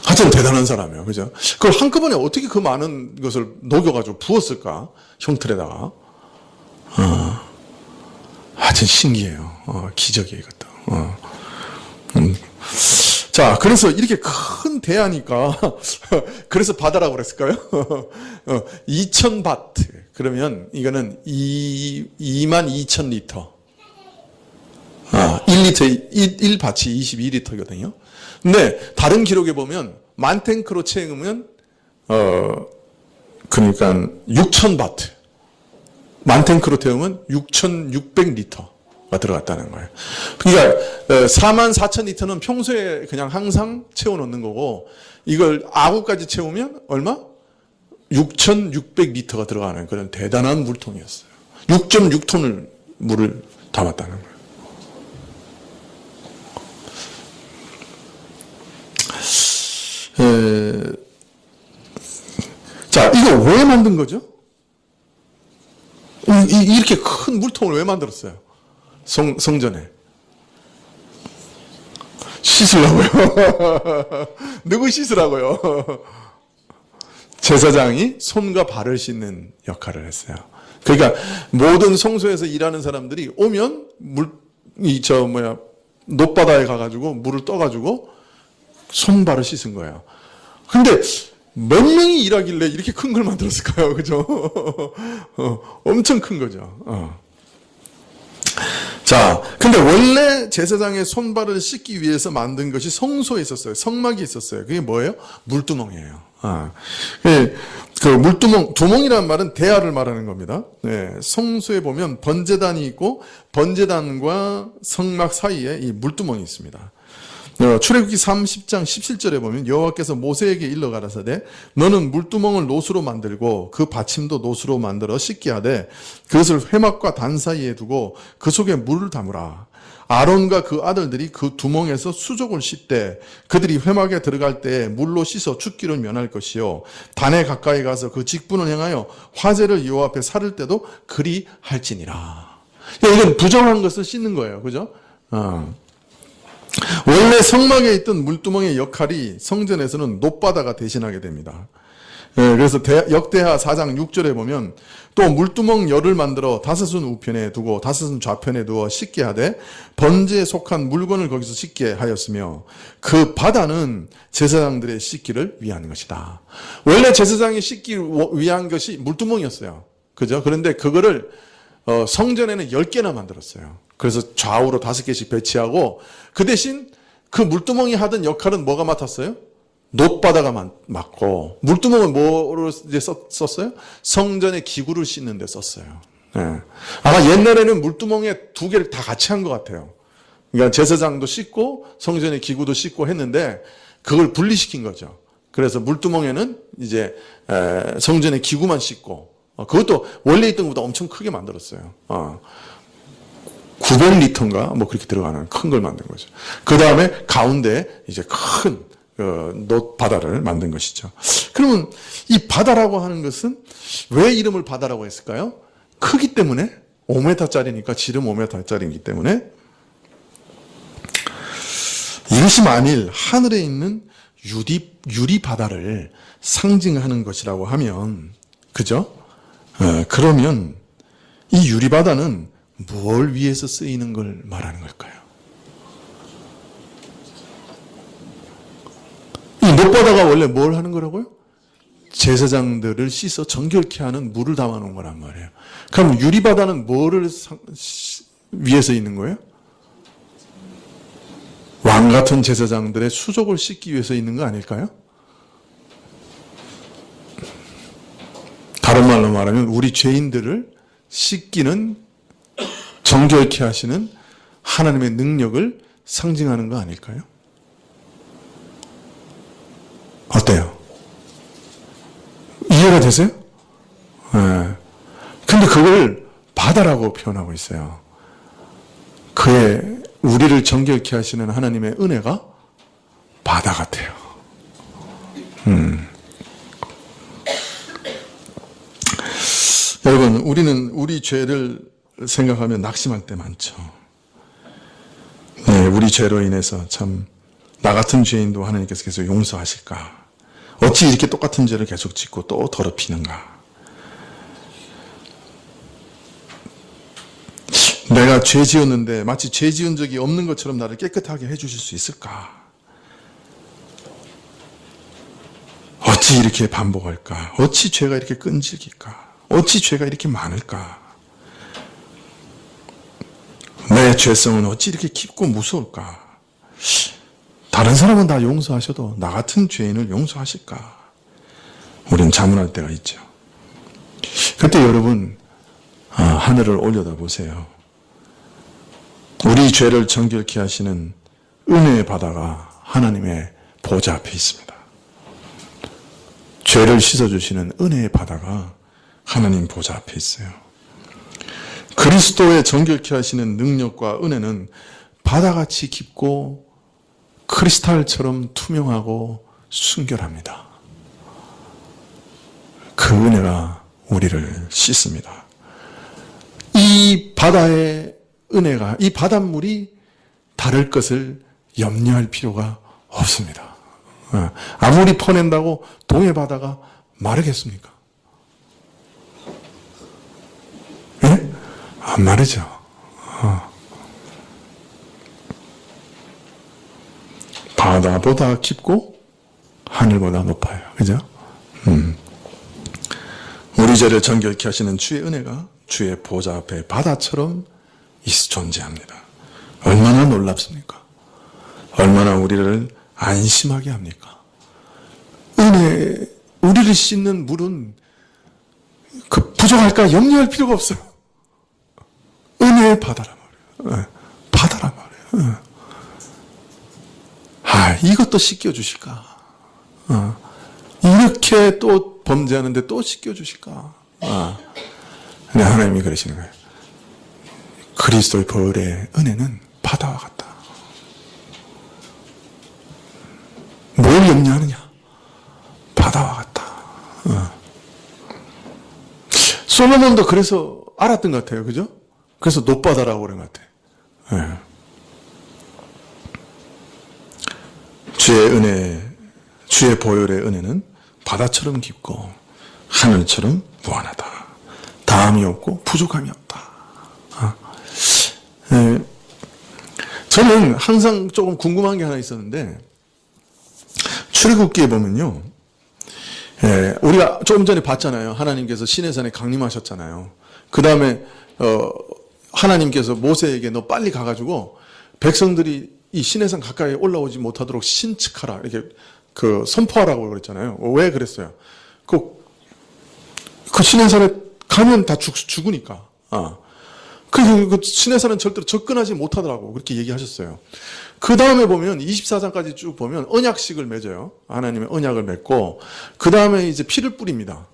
하여튼 대단한 사람이에요. 그죠? 그걸 한꺼번에 어떻게 그 많은 것을 녹여가지고 부었을까? 형틀에다가. 하여튼 신기해요. 기적이에요, 이것도. 자, 그래서 이렇게 큰 대야니까, 그래서 바다라고 그랬을까요? 2,000바트. 그러면 이거는 22,000리터. 1리터, 1밭이 22리터거든요. 근데 다른 기록에 보면 만 탱크로 채우면 그러니까 6,000바트. 만 탱크로 태우면 6,600리터가 들어갔다는 거예요. 그러니까 44,000리터는 평소에 그냥 항상 채워 놓는 거고, 이걸 아구까지 채우면 얼마? 6,600리터가 들어가는 그런 대단한 물통이었어요. 6.6톤을 물을 담았다는 거예요. 자, 이거 왜 만든 거죠? 이렇게 큰 물통을 왜 만들었어요? 성전에. 씻으려고요. 누구 씻으라고요? 제사장이 손과 발을 씻는 역할을 했어요. 그러니까 모든 성소에서 일하는 사람들이 오면 높바다에 가가지고 물을 떠가지고 손발을 씻은 거예요. 근데 몇 명이 일하길래 이렇게 큰 걸 만들었을까요? 그죠? 엄청 큰 거죠. 자, 근데 원래 제사장의 손발을 씻기 위해서 만든 것이 성소에 있었어요. 성막이 있었어요. 그게 뭐예요? 물두멍이에요. 그 물두멍, 두멍이라는 말은 대야를 말하는 겁니다. 네, 성소에 보면 번제단이 있고, 번제단과 성막 사이에 이 물두멍이 있습니다. 출애굽기 30장 17절에 보면 여호와께서 모세에게 일러 가라사대 너는 물두멍을 노수로 만들고 그 받침도 노수로 만들어 씻게 하되 그것을 회막과 단 사이에 두고 그 속에 물을 담으라. 아론과 그 아들들이 그 두멍에서 수족을 씻되 그들이 회막에 들어갈 때 물로 씻어 죽기를 면할 것이요 단에 가까이 가서 그 직분을 행하여 화제를 여호와 앞에 살을 때도 그리 할지니라. 이건 부정한 것을 씻는 거예요. 그죠? 원래 성막에 있던 물두멍의 역할이 성전에서는 놋바다가 대신하게 됩니다. 그래서 역대하 4장 6절에 보면 또 물두멍 열을 만들어 다섯은 우편에 두고 다섯은 좌편에 두어 씻게 하되 번제에 속한 물건을 거기서 씻게 하였으며 그 바다는 제사장들의 씻기를 위한 것이다. 원래 제사장이 씻기 위한 것이 물두멍이었어요. 그죠? 그런데 그거를 성전에는 10개나 만들었어요. 그래서 좌우로 5개씩 배치하고 그 대신 그 물두멍이 하던 역할은 뭐가 맡았어요? 놋바다가 맡고 물두멍은 뭐로 이제 썼어요? 성전의 기구를 씻는 데 썼어요. 네. 아마 옛날에는 물두멍에 2개를 다 같이 한 것 같아요. 그러니까 제사장도 씻고 성전의 기구도 씻고 했는데 그걸 분리시킨 거죠. 그래서 물두멍에는 이제 성전의 기구만 씻고 그것도 원래 있던 것보다 엄청 크게 만들었어요. 900리터인가 뭐 그렇게 들어가는 큰 걸 만든 거죠. 그 다음에 가운데 이제 큰 놋 바다를 만든 것이죠. 그러면 이 바다라고 하는 것은 왜 이름을 바다라고 했을까요? 크기 때문에 5m짜리니까 지름 5m짜리이기 때문에 이것이 만일 하늘에 있는 유리 바다를 상징하는 것이라고 하면 그죠? 그러면 이 유리 바다는 뭘 위해서 쓰이는 걸 말하는 걸까요? 이 놋바다가 원래 뭘 하는 거라고요? 제사장들을 씻어 정결케 하는 물을 담아놓은 거란 말이에요. 그럼 유리바다는 뭐를 위해서 있는 거예요? 왕 같은 제사장들의 수족을 씻기 위해서 있는 거 아닐까요? 다른 말로 말하면 우리 죄인들을 씻기는 정결케 하시는 하나님의 능력을 상징하는 거 아닐까요? 어때요? 이해가 되세요? 네. 근데 그걸 바다라고 표현하고 있어요. 그의 우리를 정결케 하시는 하나님의 은혜가 바다 같아요. 여러분, 우리는 우리 죄를 생각하면 낙심할 때 많죠. 네, 우리 죄로 인해서 참 나 같은 죄인도 하나님께서 계속 용서하실까? 어찌 이렇게 똑같은 죄를 계속 짓고 또 더럽히는가? 내가 죄 지었는데 마치 죄 지은 적이 없는 것처럼 나를 깨끗하게 해주실 수 있을까? 어찌 이렇게 반복할까? 어찌 죄가 이렇게 끈질길까? 어찌 죄가 이렇게 많을까? 내 죄성은 어찌 이렇게 깊고 무서울까? 다른 사람은 다 용서하셔도 나 같은 죄인을 용서하실까? 우리는 자문할 때가 있죠. 그때 여러분 하늘을 올려다보세요. 우리 죄를 정결케 하시는 은혜의 바다가 하나님의 보좌 앞에 있습니다. 죄를 씻어주시는 은혜의 바다가 하나님 보좌 앞에 있어요. 그리스도의 정결케 하시는 능력과 은혜는 바다같이 깊고 크리스탈처럼 투명하고 순결합니다. 그 은혜가 우리를 씻습니다. 이 바다의 은혜가, 이 바닷물이 다를 것을 염려할 필요가 없습니다. 아무리 퍼낸다고 동해 바다가 마르겠습니까? 예? 안 마르죠. 바다보다 깊고 하늘보다 높아요. 그죠? 우리 죄를 정결케 하시는 주의 은혜가 주의 보좌 앞에 바다처럼 존재합니다. 얼마나 놀랍습니까? 얼마나 우리를 안심하게 합니까? 은혜, 우리를 씻는 물은 그 부족할까 염려할 필요가 없어요. 은혜의 바다란 말이에요. 바다란 말이에요. 이것도 씻겨주실까? 이렇게 또 범죄하는데 또 씻겨주실까? 근데 하나님이 그러시는 거예요. 그리스도의 벌의 은혜는 바다와 같다. 뭘 염려하느냐? 바다와 같다. 솔로몬도 그래서 알았던 것 같아요. 그죠? 그래서 높바다라고 그런 것 같아요. 주의 은혜, 주의 보혈의 은혜는 바다처럼 깊고 하늘처럼 무한하다. 다함이 없고 부족함이 없다. 저는 항상 조금 궁금한 게 하나 있었는데, 출애굽기에 보면요, 우리가 조금 전에 봤잖아요. 하나님께서 시내산에 강림하셨잖아요. 그 다음에 하나님께서 모세에게 너 빨리 가가지고 백성들이 이 시내산 가까이 올라오지 못하도록 신측하라, 이렇게 선포하라고 그랬잖아요. 왜 그랬어요? 그 시내산에 가면 다 죽으니까. 그 시내산은 절대로 접근하지 못하더라고. 그렇게 얘기하셨어요. 그 다음에 보면 24장까지 쭉 보면 언약식을 맺어요. 하나님의 언약을 맺고, 그 다음에 이제 피를 뿌립니다.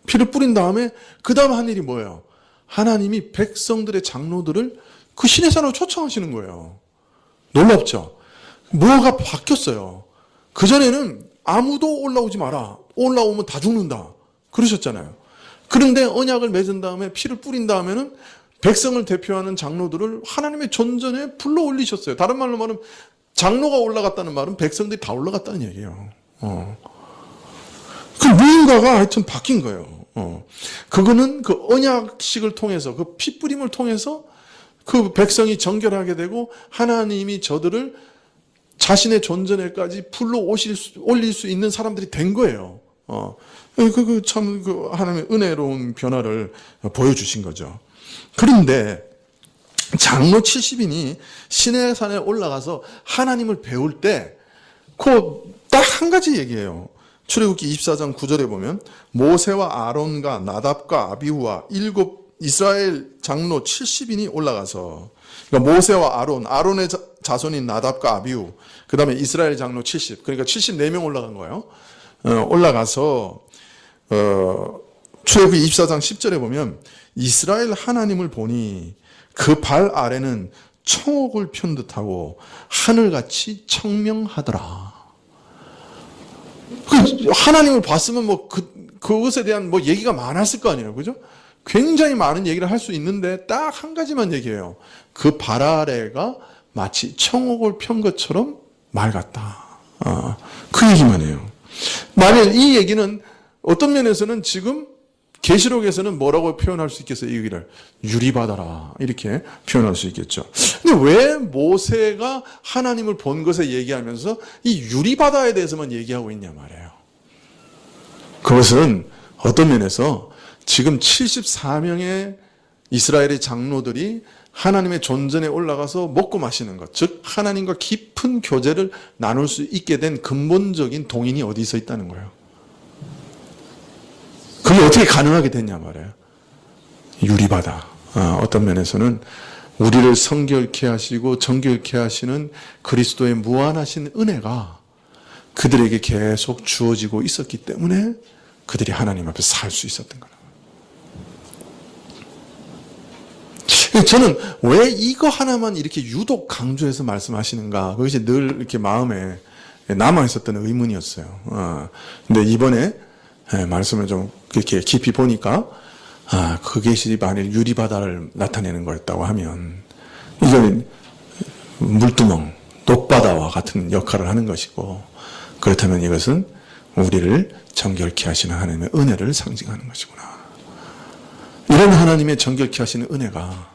피를 뿌린 다음에 그 다음 한 일이 뭐예요? 하나님이 백성들의 장로들을 그 시내산으로 초청하시는 거예요. 놀랍죠? 뭐가 바뀌었어요. 그전에는 아무도 올라오지 마라. 올라오면 다 죽는다. 그러셨잖아요. 그런데 언약을 맺은 다음에 피를 뿌린 다음에는 백성을 대표하는 장로들을 하나님의 존전에 불러 올리셨어요. 다른 말로 말하면 장로가 올라갔다는 말은 백성들이 다 올라갔다는 얘기예요. 그 무언가가 하여튼 바뀐 거예요. 그거는 그 언약식을 통해서, 그 피 뿌림을 통해서 그 백성이 정결하게 되고 하나님이 저들을 자신의 존전에까지 불러 올릴 수 있는 사람들이 된 거예요. 참 하나님의 은혜로운 변화를 보여주신 거죠. 그런데 장로 70인이 시내산에 올라가서 하나님을 배울 때 딱 한 가지 얘기예요. 출애굽기 24장 9절에 보면 모세와 아론과 나답과 아비후와 7 이스라엘 장로 70인이 올라가서, 그러니까 모세와 아론의 자손인 나답과 아비후, 그 다음에 이스라엘 장로 70, 그러니까 74명 올라간 거예요. 올라가서 출애굽기 24장 10절에 보면 이스라엘 하나님을 보니 그 발 아래는 청옥을 편 듯하고 하늘같이 청명하더라. 하나님을 봤으면 뭐 그것에 대한 뭐 얘기가 많았을 거 아니에요. 그죠? 굉장히 많은 얘기를 할 수 있는데 딱 한 가지만 얘기해요. 그 발 아래가 마치 청옥을 편 것처럼 맑았다. 그 얘기만 해요. 만약 이 얘기는 어떤 면에서는 지금 계시록에서는 뭐라고 표현할 수 있겠어요? 이 얘기를 유리바다라 이렇게 표현할 수 있겠죠. 근데 왜 모세가 하나님을 본 것에 얘기하면서 이 유리바다에 대해서만 얘기하고 있냐 말이에요. 그것은 어떤 면에서 지금 74명의 이스라엘의 장로들이 하나님의 존전에 올라가서 먹고 마시는 것, 즉 하나님과 깊은 교제를 나눌 수 있게 된 근본적인 동인이 어디서 있다는 거예요. 그게 어떻게 가능하게 됐냐 말이에요. 유리바다. 어떤 면에서는 우리를 성결케 하시고 정결케 하시는 그리스도의 무한하신 은혜가 그들에게 계속 주어지고 있었기 때문에 그들이 하나님 앞에 살 수 있었던 거예요. 저는 왜 이거 하나만 이렇게 유독 강조해서 말씀하시는가, 그것이 늘 이렇게 마음에 남아있었던 의문이었어요. 근데 이번에 말씀을 좀 그렇게 깊이 보니까, 그것이 만일 유리바다를 나타내는 거였다고 하면, 이건 물두멍, 높바다와 같은 역할을 하는 것이고, 그렇다면 이것은 우리를 정결케 하시는 하나님의 은혜를 상징하는 것이구나. 이런 하나님의 정결케 하시는 은혜가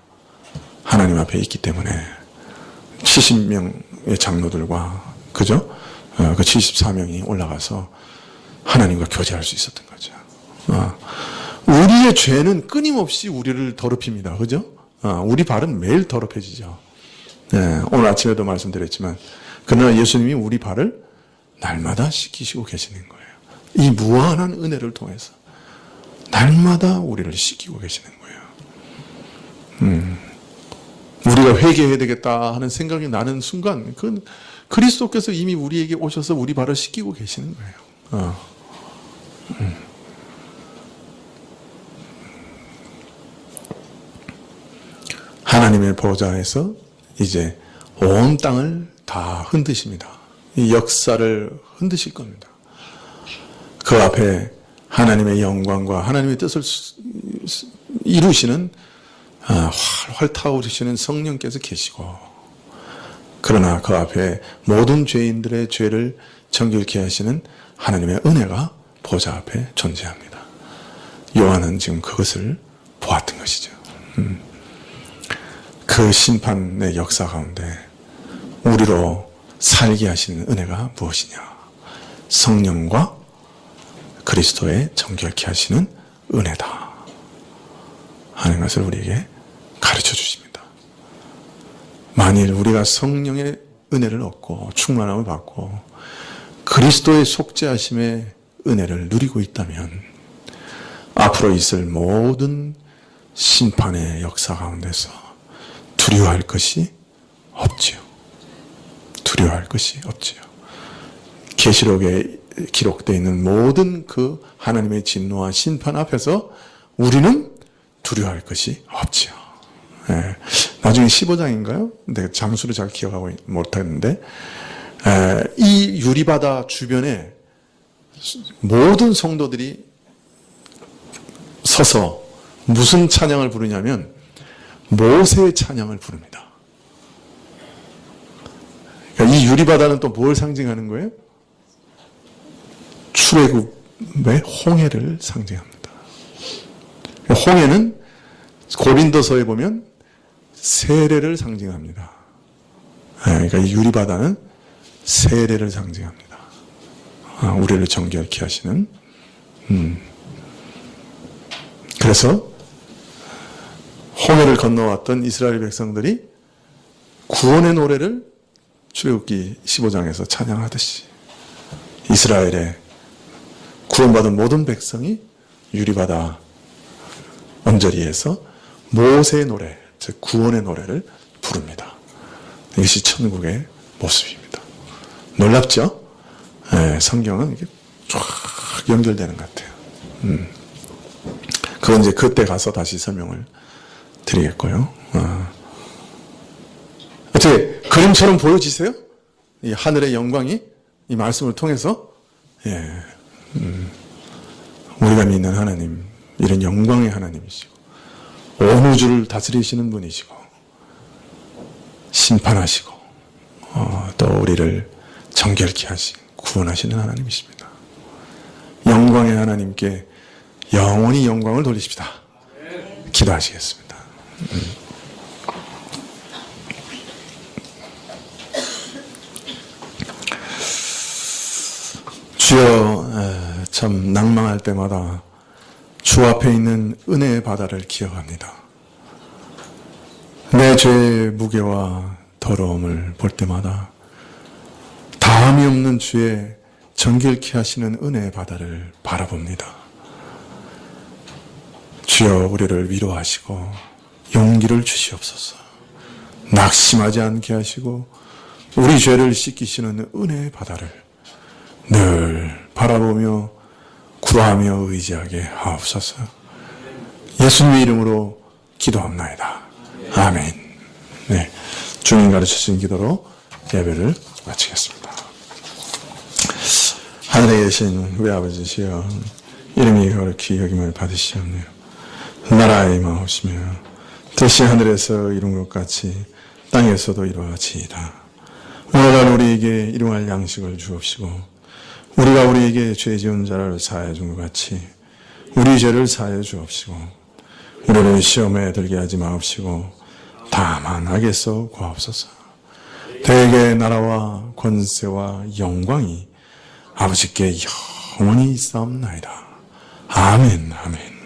하나님 앞에 있기 때문에 70명의 장로들과 그죠? 그 74명이 올라가서 하나님과 교제할 수 있었던 거죠. 우리의 죄는 끊임없이 우리를 더럽힙니다. 그죠? 우리 발은 매일 더럽혀지죠. 오늘 아침에도 말씀드렸지만, 그러나 예수님이 우리 발을 날마다 씻기시고 계시는 거예요. 이 무한한 은혜를 통해서 날마다 우리를 씻기고 계시는 거예요. 우리가 회개해야 되겠다 하는 생각이 나는 순간, 그건 그리스도께서 이미 우리에게 오셔서 우리 발을 씻기고 계시는 거예요. 하나님의 보좌에서 이제 온 땅을 다 흔드십니다. 이 역사를 흔드실 겁니다. 그 앞에 하나님의 영광과 하나님의 뜻을 이루시는 활활 타오르시는 성령께서 계시고, 그러나 그 앞에 모든 죄인들의 죄를 정결케 하시는 하나님의 은혜가 보좌 앞에 존재합니다. 요한은 지금 그것을 보았던 것이죠. 그 심판의 역사 가운데 우리로 살게 하시는 은혜가 무엇이냐? 성령과 그리스도의 정결케 하시는 은혜다 하는 것을 우리에게 가르쳐 주십니다. 만일 우리가 성령의 은혜를 얻고 충만함을 받고 그리스도의 속죄하심의 은혜를 누리고 있다면 앞으로 있을 모든 심판의 역사 가운데서 두려워할 것이 없지요. 두려워할 것이 없지요. 계시록에 기록되어 있는 모든 그 하나님의 진노와 심판 앞에서 우리는 두려워할 것이 없지요. 예. 나중에 15장인가요? 근데 장수를 잘 기억하고 못했는데, 이 유리바다 주변에 모든 성도들이 서서 무슨 찬양을 부르냐면 모세의 찬양을 부릅니다. 그러니까 이 유리바다는 또 뭘 상징하는 거예요? 출애굽의 홍해를 상징합니다. 홍해는 고린도서에 보면 세례를 상징합니다. 그러니까 이 유리바다는 세례를 상징합니다. 우리를 정결케 하시는. 그래서 홍해를 건너왔던 이스라엘 백성들이 구원의 노래를 출애굽기 15장에서 찬양하듯이 이스라엘의 구원받은 모든 백성이 유리바다 언저리에서 모세의 노래, 즉 구원의 노래를 부릅니다. 이것이 천국의 모습입니다. 놀랍죠? 네, 성경은 이게 쫙 연결되는 것 같아요. 그건 이제 그때 가서 다시 설명을 드리겠고요. 어떻게 그림처럼 보여지세요? 이 하늘의 영광이 이 말씀을 통해서, 우리가 믿는 하나님, 이런 영광의 하나님이시고 온 우주를 다스리시는 분이시고 심판하시고 또 우리를 정결케 하시고 구원하시는 하나님이십니다. 영광의 하나님께 영원히 영광을 돌리십시다. 기도하시겠습니다. 주여, 참 낭망할 때마다 주 앞에 있는 은혜의 바다를 기억합니다. 내 죄의 무게와 더러움을 볼 때마다 다함이 없는 주의 정결케 하시는 은혜의 바다를 바라봅니다. 주여, 우리를 위로하시고 용기를 주시옵소서. 낙심하지 않게 하시고 우리 죄를 씻기시는 은혜의 바다를 늘 바라보며 구하며 의지하게 하옵소서. 예수님의 이름으로 기도합나이다. 아멘. 네, 주님 가르치신 기도로 예배를 마치겠습니다. 하늘에 계신 우리 아버지시여, 이름이 거룩히 여김을 받으시옵며 나라의 임하옵시며 뜻이 하늘에서 이룬 것 같이 땅에서도 이루어지이다. 오늘날 우리에게 일용할 양식을 주옵시고 우리가 우리에게 죄 지은 자를 사하여 준 것 같이 우리 죄를 사하여 주옵시고 우리를 시험에 들게 하지 마옵시고 다만 악에서 구하옵소서. 대개 나라와 권세와 영광이 아버지께 영원히 있사옵나이다. 아멘. 아멘.